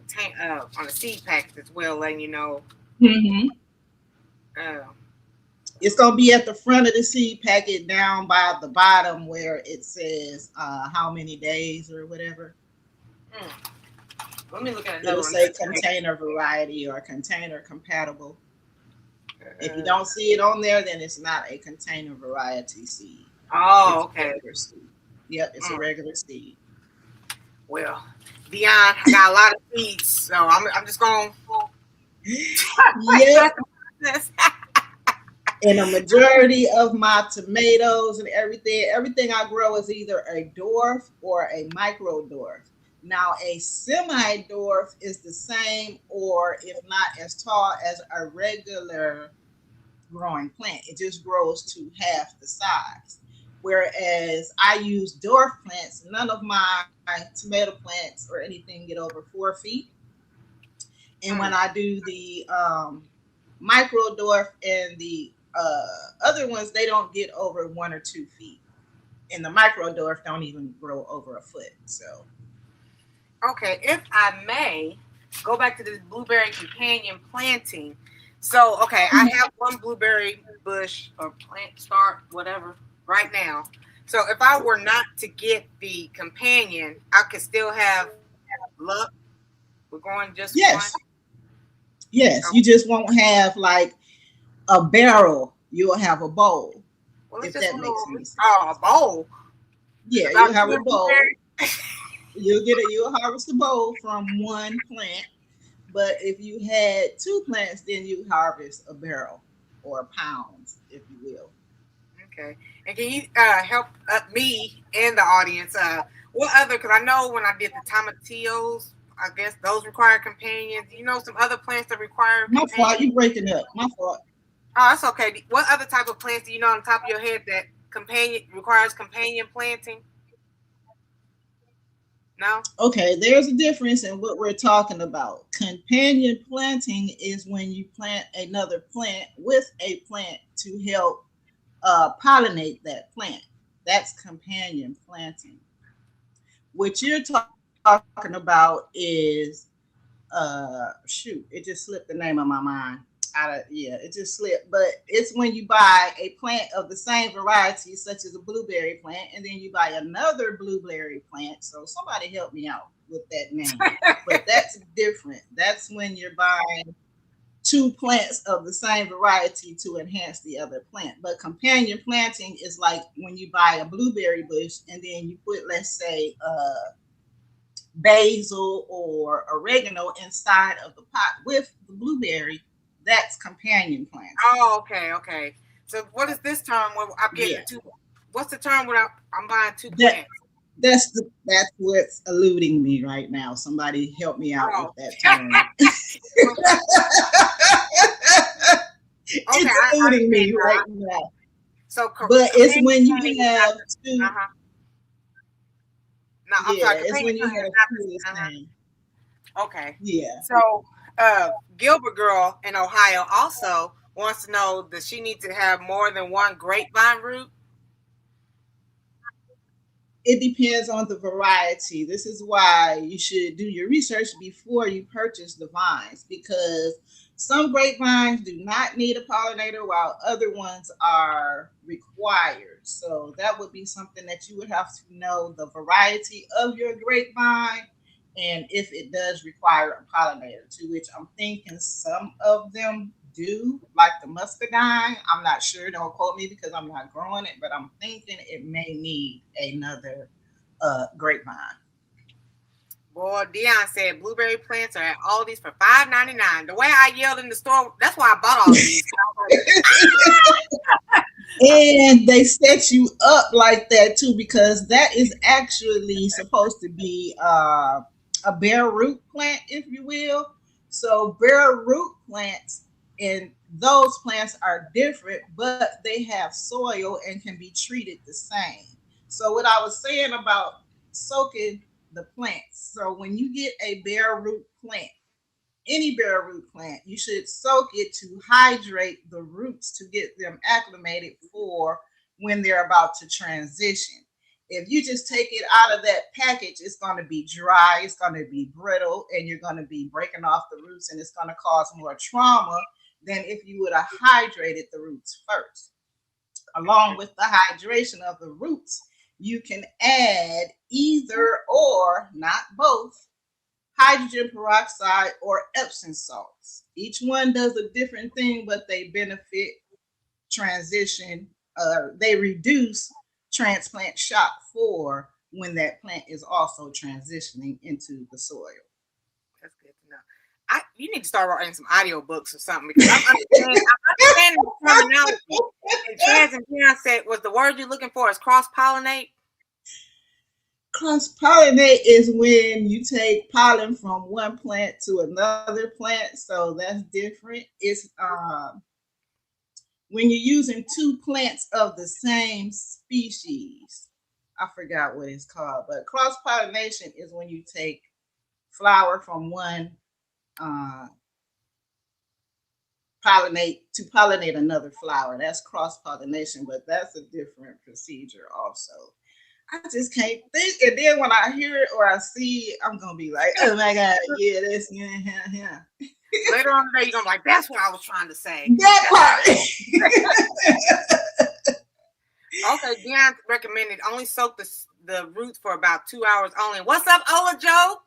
on the seed packets as well, letting you know. Hmm. Uh, It's gonna be at the front of the seed packet, down by the bottom where it says how many days or whatever. mm, let me look at another It'll one. say container variety or container compatible. If you Uh, don't see it on there, then it's not a container variety seed. oh, It's a okay. regular seed. Yep, it's a Mm, regular seed. well, Dion, I got a lot of seeds, so I'm just going to Yep. trust the process. And a majority of my tomatoes and everything I grow is either a dwarf or a micro dwarf. Now, a semi dwarf is the same, or if not as tall as a regular growing plant. It just grows to half the size. Whereas I use dwarf plants, none of my tomato plants or anything get over 4 feet. And when Mm, I do the micro dwarf and the other ones, they don't get over 1 or 2 feet. And the microdwarf don't even grow over a foot. So Okay, if I may go back to this blueberry companion planting. So, okay, I have one blueberry bush or plant start, whatever, right now. So, if I were not to get the companion, I could still have luck with growing just one. yes, yes, Oh, you just won't have like a barrel. You'll have a bowl, well, it's if just a that little, makes any sense. oh, a bowl. It's Yeah, about you'll have a 10 bowl. blueberries. You'll harvest a bowl from one plant. But if you had two plants, then you harvest a barrel or pounds, if you will. Okay. And can you help me and the audience? What other? Because I know when I did the tomatillos, I guess those require companions. You know, some other plants that require My fault. companions. You breaking up. My fault. Oh, that's okay. What other type of plants do you know on the top of your head that companion requires companion planting? No. Okay, there's a difference in what we're talking about. Companion planting is when you plant another plant with a plant to help pollinate that plant. That's companion planting. What you're talking about is shoot, it just slipped the name of my mind. Yeah, it just slipped. But it's when you buy a plant of the same variety, such as a blueberry plant, and then you buy another blueberry plant. So somebody help me out with that name. But that's different. That's when you're buying two plants of the same variety to enhance the other plant. But companion planting is like when you buy a blueberry bush and then you put, let's say, basil or oregano inside of the pot with the blueberry. That's companion planting. Oh, okay, okay. So what is this term where I'm getting Yeah, the two? What's the term when I'm buying two that plants? that's what's eluding me right now. Somebody help me out Oh. with that term. Okay, It's I eluding understand me right now. now. So But it's companion when planting you is not have the. two. Uh huh. No, I'm sorry. Yeah, it's Companion when you planting have is not two of the the. Uh huh. same. Okay. Yeah. So, Gilbert girl in Ohio also wants to know, does she need to have more than one grapevine root? It depends on the variety. This is why you should do your research before you purchase the vines because some grapevines do not need a pollinator while other ones are required. So that would be something that you would have to know the variety of your grapevine and if it does require a pollinator, to which I'm thinking some of them do, like the muscadine. I'm not sure, don't quote me because I'm not growing it, but I'm thinking it may need another grapevine. Boy, Dion said blueberry plants are at Aldi's for $5.99. The way I yelled in the store, that's why I bought all of these. And they set you up like that too because that is actually supposed to be a bare root plant, if you will. So bare root plants and those plants are different, but they have soil and can be treated the same. So what I was saying about soaking the plants. So when you get a bare root plant, any bare root plant, you should soak it to hydrate the roots to get them acclimated for when they're about to transition. If you just take it out of that package, it's going to be dry, it's going to be brittle, and you're going to be breaking off the roots, and it's going to cause more trauma than if you would have hydrated the roots first. Along with the hydration of the roots, you can add either or, not both, hydrogen peroxide, or Epsom salts. Each one does a different thing, but they benefit transition, they reduce transplant shock for when that plant is also transitioning into the soil. That's good to know. You need to start writing some audio books or something because I'm understanding the terminology. And Chaz and Dion said, was the word you're looking for is cross pollinate? Cross pollinate is when you take pollen from one plant to another plant, so that's different. It's when you're using two plants of the same species. I forgot what it's called, but cross pollination is when you take flower from one uh, pollinate another flower. That's cross pollination, but that's a different procedure also. I just can't think. And then when I hear it or I see it, I'm gonna be like, oh my god, yeah, that's yeah. Later on today, you're gonna be like, that's what I was trying to say. That part. Okay, Dion recommended only soak the roots for about 2 hours only. What's up, Ola Joe?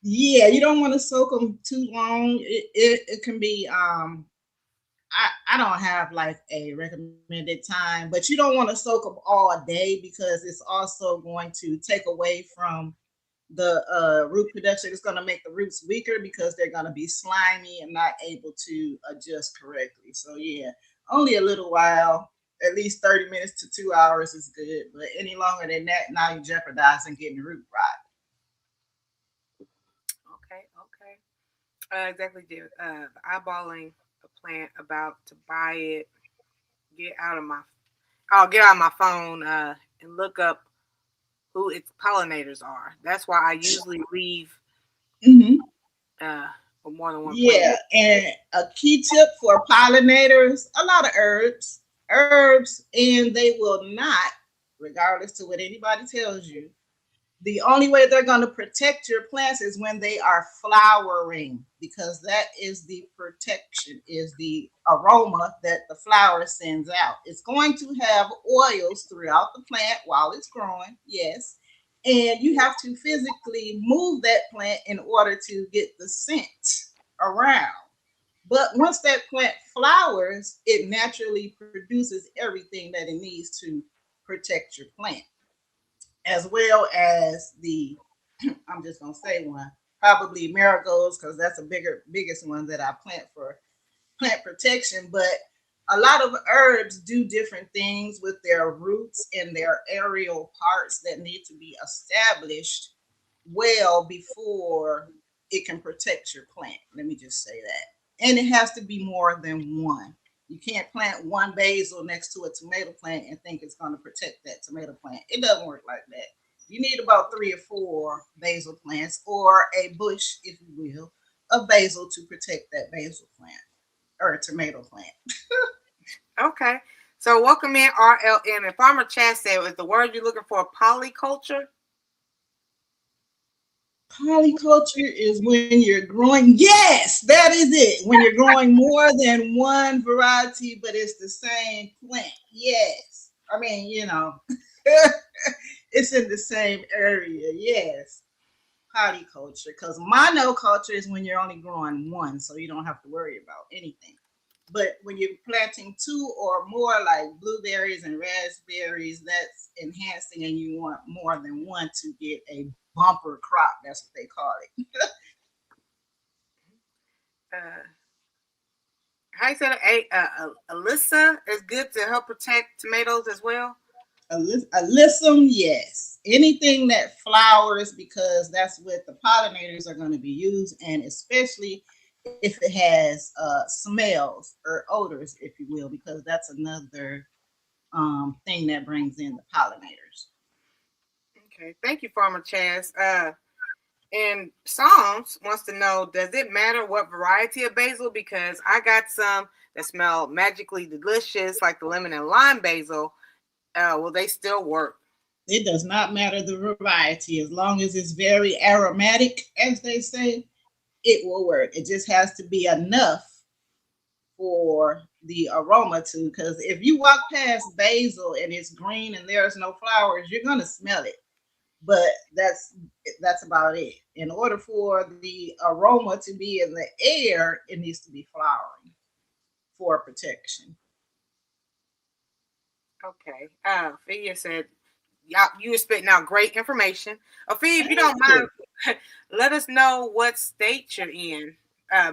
Yeah, you don't want to soak them too long. It can be I don't have like a recommended time, but you don't want to soak them all day because it's also going to take away from the root production. It's going to make the roots weaker because they're going to be slimy and not able to adjust correctly. So yeah, only a little while. At least 30 minutes to 2 hours is good, but any longer than that, now you're jeopardizing getting the root rot. Okay, okay. Exactly, dude. Eyeballing a plant, about to buy it. Get out of my, I'll get out of my phone and look up who its pollinators are. That's why I usually leave Hmm. uh, for more than one plant. Yeah, and a key tip for pollinators, a lot of herbs, and they will not, regardless to what anybody tells you, the only way they're going to protect your plants is when they are flowering, because that is the protection, is the aroma that the flower sends out. It's going to have oils throughout the plant while it's growing, yes, and you have to physically move that plant in order to get the scent around. But once that plant flowers, it naturally produces everything that it needs to protect your plant, as well as the I'm just gonna say one, probably marigolds, because that's a biggest one that I plant for plant protection. But a lot of herbs do different things with their roots and their aerial parts that need to be established well before it can protect your plant. Let me just say that. And it has to be more than one. You can't plant one basil next to a tomato plant and think it's going to protect that tomato plant. It doesn't work like that. You need about 3 or 4 basil plants, or a bush, if you will, of basil to protect that basil plant or a tomato plant. Okay. So welcome in RLM. And Farmer Chad said, is the word you're looking for polyculture? Polyculture is when you're growing, yes, that is it. When you're growing more than one variety, but it's the same plant. Yes. I mean, it's in the same area. Yes. Polyculture. Because monoculture is when you're only growing one, so you don't have to worry about anything. But when you're planting two or more, like blueberries and raspberries, that's enhancing, and you want more than one to get a bumper crop. That's what they call it. Uh, how you said it? Alyssa is good to help protect tomatoes as well. Alyssum, yes. Anything that flowers, because that's what the pollinators are going to be used, and especially if it has smells or odors, if you will, because that's another thing that brings in the pollinators. Okay. Thank you, Farmer Chaz. And Psalms wants to know, does it matter what variety of basil? Because I got some that smell magically delicious, like the lemon and lime basil. Will they still work? It does not matter the variety, as long as it's very aromatic, as they say, it will work. It just has to be enough for the aroma to, because if you walk past basil and it's green and there's no flowers, you're gonna smell it. But that's about it. In order for the aroma to be in the air, it needs to be flowering for protection. Okay. Fia said, y'all, you were spitting out great information. Fia, if you Thank don't you. mind, let us know what state you're in.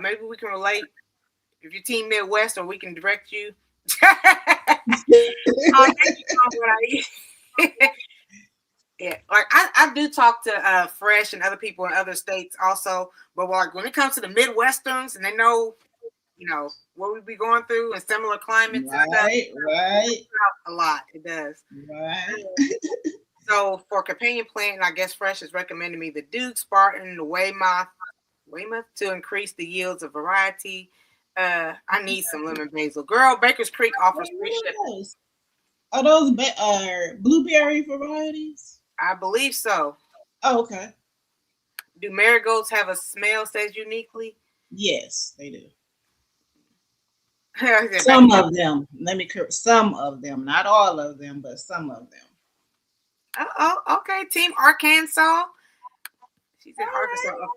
Maybe we can relate if you're Team Midwest, or we can direct you. Oh, thank you for what I Yeah, like I do talk to Fresh and other people in other states also, but like when it comes to the Midwesterns and they know, what we be going through and similar climates and stuff, Right, right, a lot it does. right. So for companion plant, I guess Fresh is recommending me the Duke, Spartan, the Weymouth to increase the yields of variety. I need some lemon basil. Girl, Baker's Creek offers free What shipping. are those? Are those blueberry varieties? I believe so. Oh, okay. Do marigolds have a smell says uniquely? Yes, they do. I said back Some then. of them. Let me correct. Some of them, not all of them, but some of them. Oh, okay. Team Arkansas. She's in All Arkansas.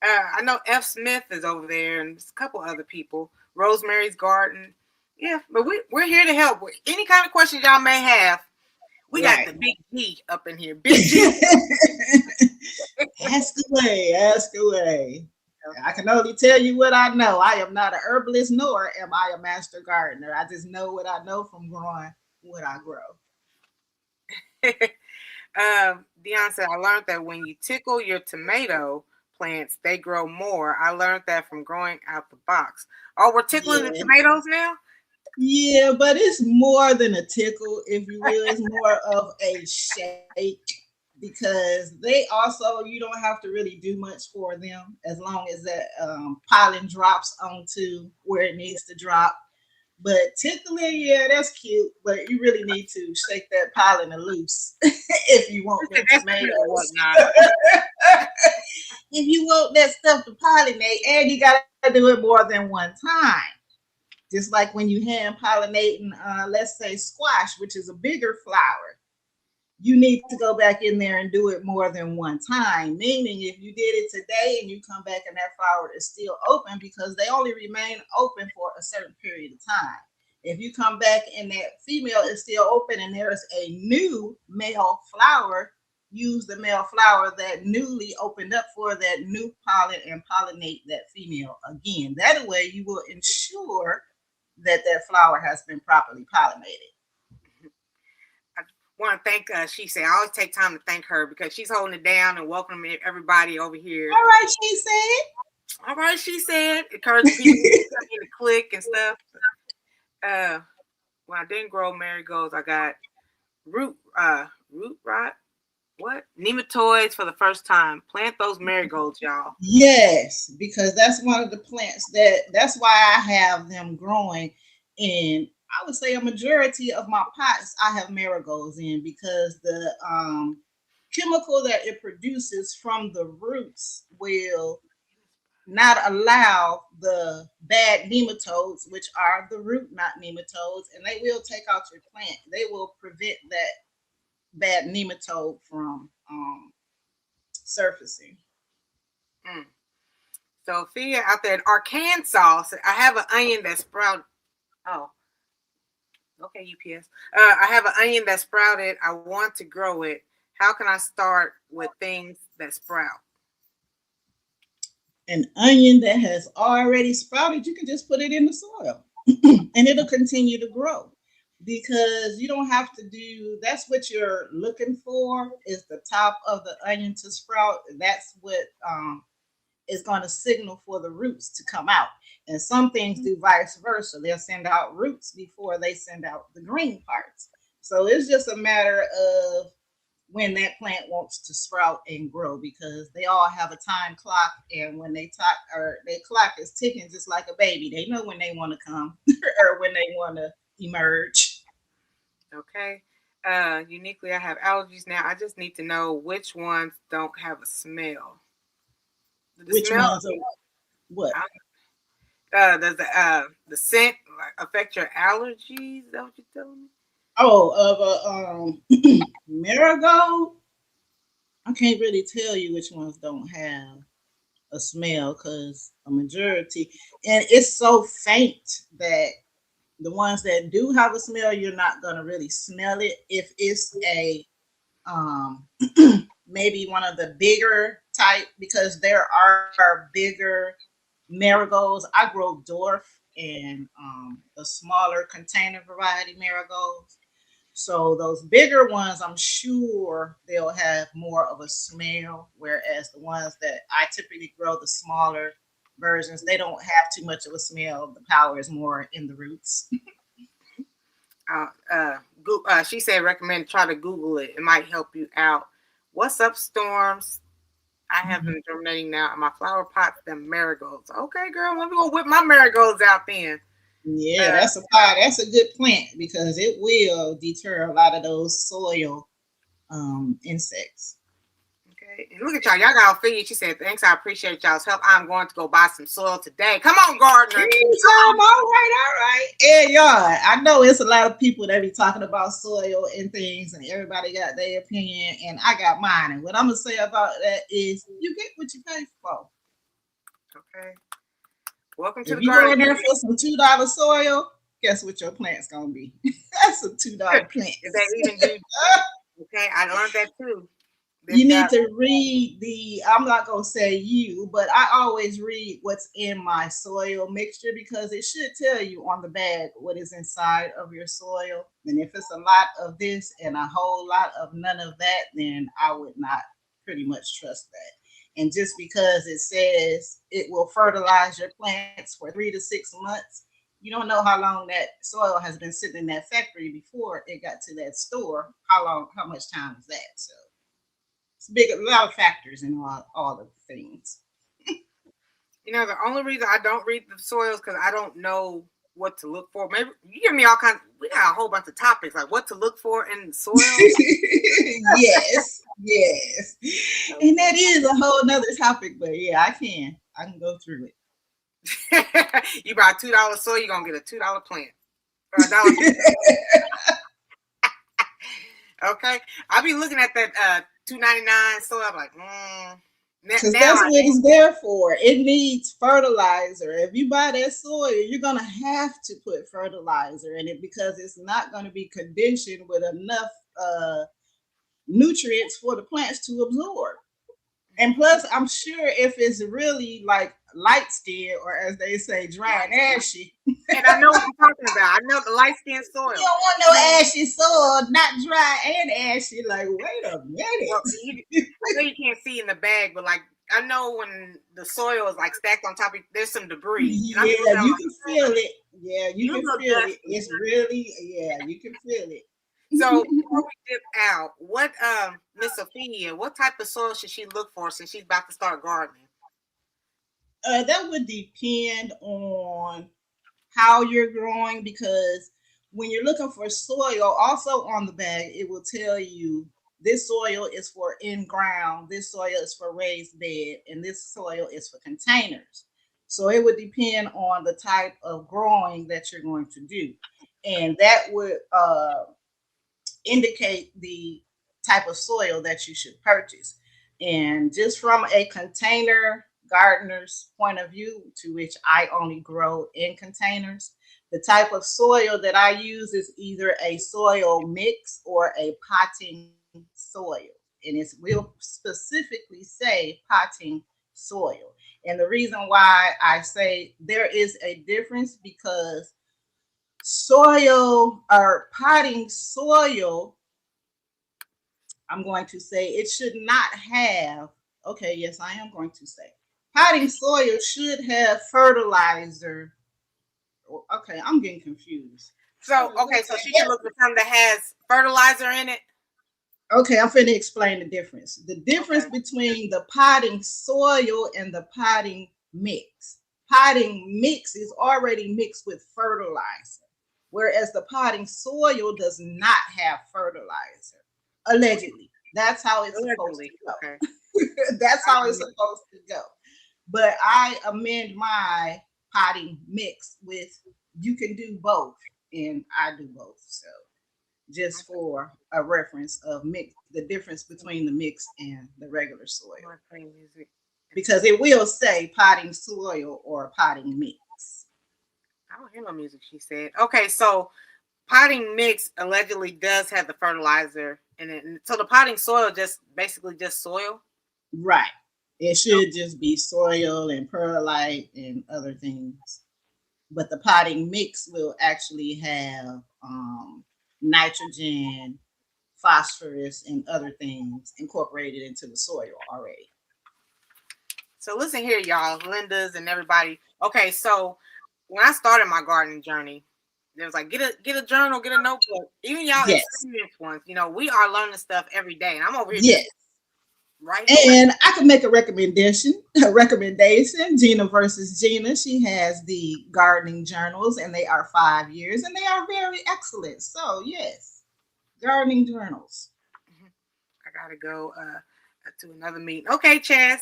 right. I know F. Smith is over there, and there's a couple other people. Rosemary's Garden. Yeah, but we're here to help with any kind of questions y'all may have. We got Right. the big G up in here. Big G. Ask away, ask away. I can only tell you what I know. I am not a herbalist, nor am I a master gardener. I just know what I know from growing what I grow. Dion said, I learned that when you tickle your tomato plants, they grow more. I learned that from growing out the box. Oh, we're tickling the Yeah. tomatoes now? Yeah, but it's more than a tickle, if you will. It's more of a shake because they also, you don't have to really do much for them as long as that pollen drops onto where it needs to drop. But tickling, yeah, that's cute, but you really need to shake that pollen loose if you want them That's cute and tomatoes. whatnot. If you want that stuff to pollinate, and you got to do it more than one time. Just like when you hand pollinating, let's say squash, which is a bigger flower, you need to go back in there and do it more than one time. Meaning, if you did it today and you come back and that flower is still open, because they only remain open for a certain period of time. If you come back and that female is still open and there's a new male flower, use the male flower that newly opened up for that new pollen and pollinate that female again. That way, you will ensure that that flower has been properly pollinated. I want to thank she said I always take time to thank her because she's holding it down and welcoming everybody over here. All right, she said. All right, she said, encouraging people to click and stuff. Uh, when I didn't grow marigolds, I got root rot. What? Nematoids for the first time. Plant those marigolds, y'all. Yes, because that's one of the plants that's why I have them growing in, I would say, a majority of my pots I have marigolds in, because the chemical that it produces from the roots will not allow the bad nematodes, which are the root not nematodes, and they will take out your plant. They will prevent that bad nematode from surfacing. Mm. Sophia out there in Arkansas said, I have an onion that sprouted. Oh, okay, UPS. I have an onion that sprouted. I want to grow it. How can I start with things that sprout? An onion that has already sprouted, you can just put it in the soil and it'll continue to grow, because you don't have to do, that's what you're looking for, is the top of the onion to sprout. That's what is going to signal for the roots to come out. And some things do vice versa. They'll send out roots before they send out the green parts. So it's just a matter of when that plant wants to sprout and grow, because they all have a time clock, and when they talk, or their clock is ticking just like a baby, they know when they want to come or when they want to emerge. Okay. Uniquely, I have allergies now. I just need to know which ones don't have a smell. Do the Which smell? ones are what? Does the scent like, affect your allergies? Is that what you're telling me? Oh, of a marigold. I can't really tell you which ones don't have a smell, because a majority, and it's so faint that the ones that do have a smell, you're not gonna really smell it. If it's a um maybe one of the bigger type, because there are bigger marigolds. I grow dwarf and the smaller container variety marigolds. So those bigger ones, I'm sure they'll have more of a smell, whereas the ones that I typically grow, the smaller versions, they don't have too much of a smell. The power is more in the roots. Uh, uh, she said recommend try to Google it. It might help you out. What's up, storms? I have Mhm. them germinating now in my flower pots. Them marigolds. Okay, girl, let me go whip my marigolds out then. Yeah, Uh, that's a good plant, because it will deter a lot of those soil insects. Okay, and look at y'all. Y'all got Ophelia. She said, "Thanks, I appreciate y'all's help. I'm going to go buy some soil today. Come on, gardener. Anytime, all right. And y'all, I know it's a lot of people that be talking about soil and things, and everybody got their opinion, and I got mine. And what I'm gonna say about that is, you get what you pay for. Okay. Welcome to If the you go garden. in there for some $2 soil, guess what your plant's gonna be? That's a $2 plant. If they even do, okay, I learned that too. You need to read I'm not going to say you, but I always read what's in my soil mixture because it should tell you on the bag what is inside of your soil. And if it's a lot of this and a whole lot of none of that, then I would not pretty much trust that. And just because it says it will fertilize your plants for 3 to 6 months, you don't know how long that soil has been sitting in that factory before it got to that store. How much time is that? So it's a lot of factors in all of the things. The only reason I don't read the soils because I don't know what to look for. Maybe you give me all kinds. We got a whole bunch of topics like what to look for in the soil. Yes, and that is a whole nother topic. But yeah, I can go through it. You buy $2 soil, you're gonna get a $2 plant or $1. Okay, I'll be looking at that $2.99 soil. I'm like, because that's what it's there for. It needs fertilizer. If you buy that soil, you're gonna have to put fertilizer in it because it's not going to be conditioned with enough nutrients for the plants to absorb. And plus, I'm sure if it's really like light skin, or as they say, dry and ashy. And I know what you're talking about. I know the light skin soil. You don't want no ashy soil, not dry and ashy. Like, wait a minute. Well, I know you can't see in the bag, but like I know when the soil is like stacked on top of, there's some debris. Yeah, you can feel it. Yeah, you can feel it. It's really, you can feel it. So before we dip out, what Miss Ophelia, what type of soil should she look for since she's about to start gardening? That would depend on how you're growing because when you're looking for soil, also on the bag, it will tell you this soil is for in ground, this soil is for raised bed, and this soil is for containers. So it would depend on the type of growing that you're going to do. And that would indicate the type of soil that you should purchase. And just from a container gardener's point of view, to which I only grow in containers, the type of soil that I use is either a soil mix or a potting soil. And it will specifically say potting soil. And the reason why I say there is a difference because soil or potting soil, I'm going to say it should not have, okay, yes, I am going to say potting soil should have fertilizer. Okay, I'm getting confused. So, okay, so she can look for something that has fertilizer in it. Okay, I'm finna explain the difference. The difference between the potting soil and the potting mix. Potting mix is already mixed with fertilizer, whereas the potting soil does not have fertilizer. Allegedly. That's how it's supposed to go. Okay. That's how it's supposed to go. But I amend my potting mix with you can do both, and I do both. So just for a reference of mix, the difference between the mix and the regular soil. Because it will say potting soil or potting mix. I don't hear no music, she said. Okay, so potting mix allegedly does have the fertilizer in it. So the potting soil just basically just soil? Right. It should just be soil and perlite and other things. But the potting mix will actually have nitrogen, phosphorus, and other things incorporated into the soil already. So listen here, y'all, Linda's and everybody. Okay, so when I started my gardening journey, there was like get a journal, get a notebook. Even y'all experienced ones, we are learning stuff every day, and I'm over here. Yes. Right. And I can make a recommendation. Gina versus Gina. She has the gardening journals, and they are 5 years, and they are very excellent. So yes, gardening journals. gotta go to another meeting. Okay, Chaz.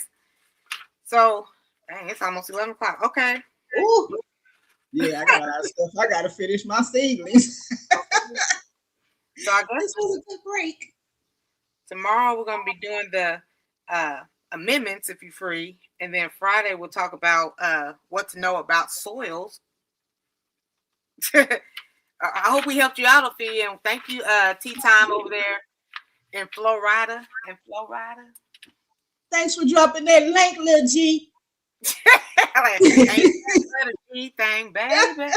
So, dang, it's almost 11 o'clock. Okay. Ooh. Yeah, I got a lot of stuff. I got to finish my seedlings. So I guess this was a good break. Tomorrow we're gonna be doing the amendments if you're free, and then Friday we'll talk about what to know about soils. I hope we helped you out, Ophelia, and thank you, Tea Time over there in Florida. Thanks for dropping that link, little G. G thing, baby.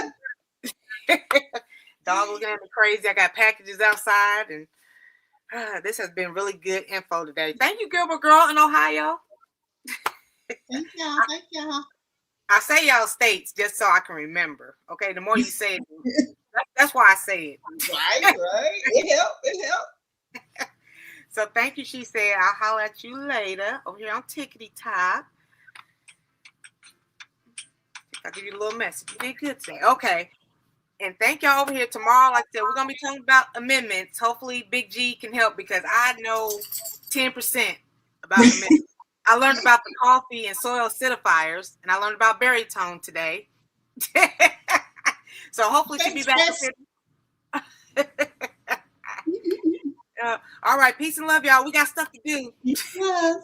Dog looking at me crazy. I got packages outside, and this has been really good info today. Thank you, Gilbert Girl in Ohio. Thank y'all. Thank y'all. I say y'all states just so I can remember. Okay, the more you say it, that's why I say it. Right. It helped. So thank you. She said, I'll holler at you later over here on Tickety Top. I'll give you a little message. You did good today. Okay. And thank y'all over here tomorrow. Like I said, we're going to be talking about amendments. Hopefully Big G can help because I know 10% about amendments. I learned about the coffee and soil acidifiers, and I learned about baritone today. So hopefully she'll be back. All right. Peace and love, y'all. We got stuff to do. Peace and love.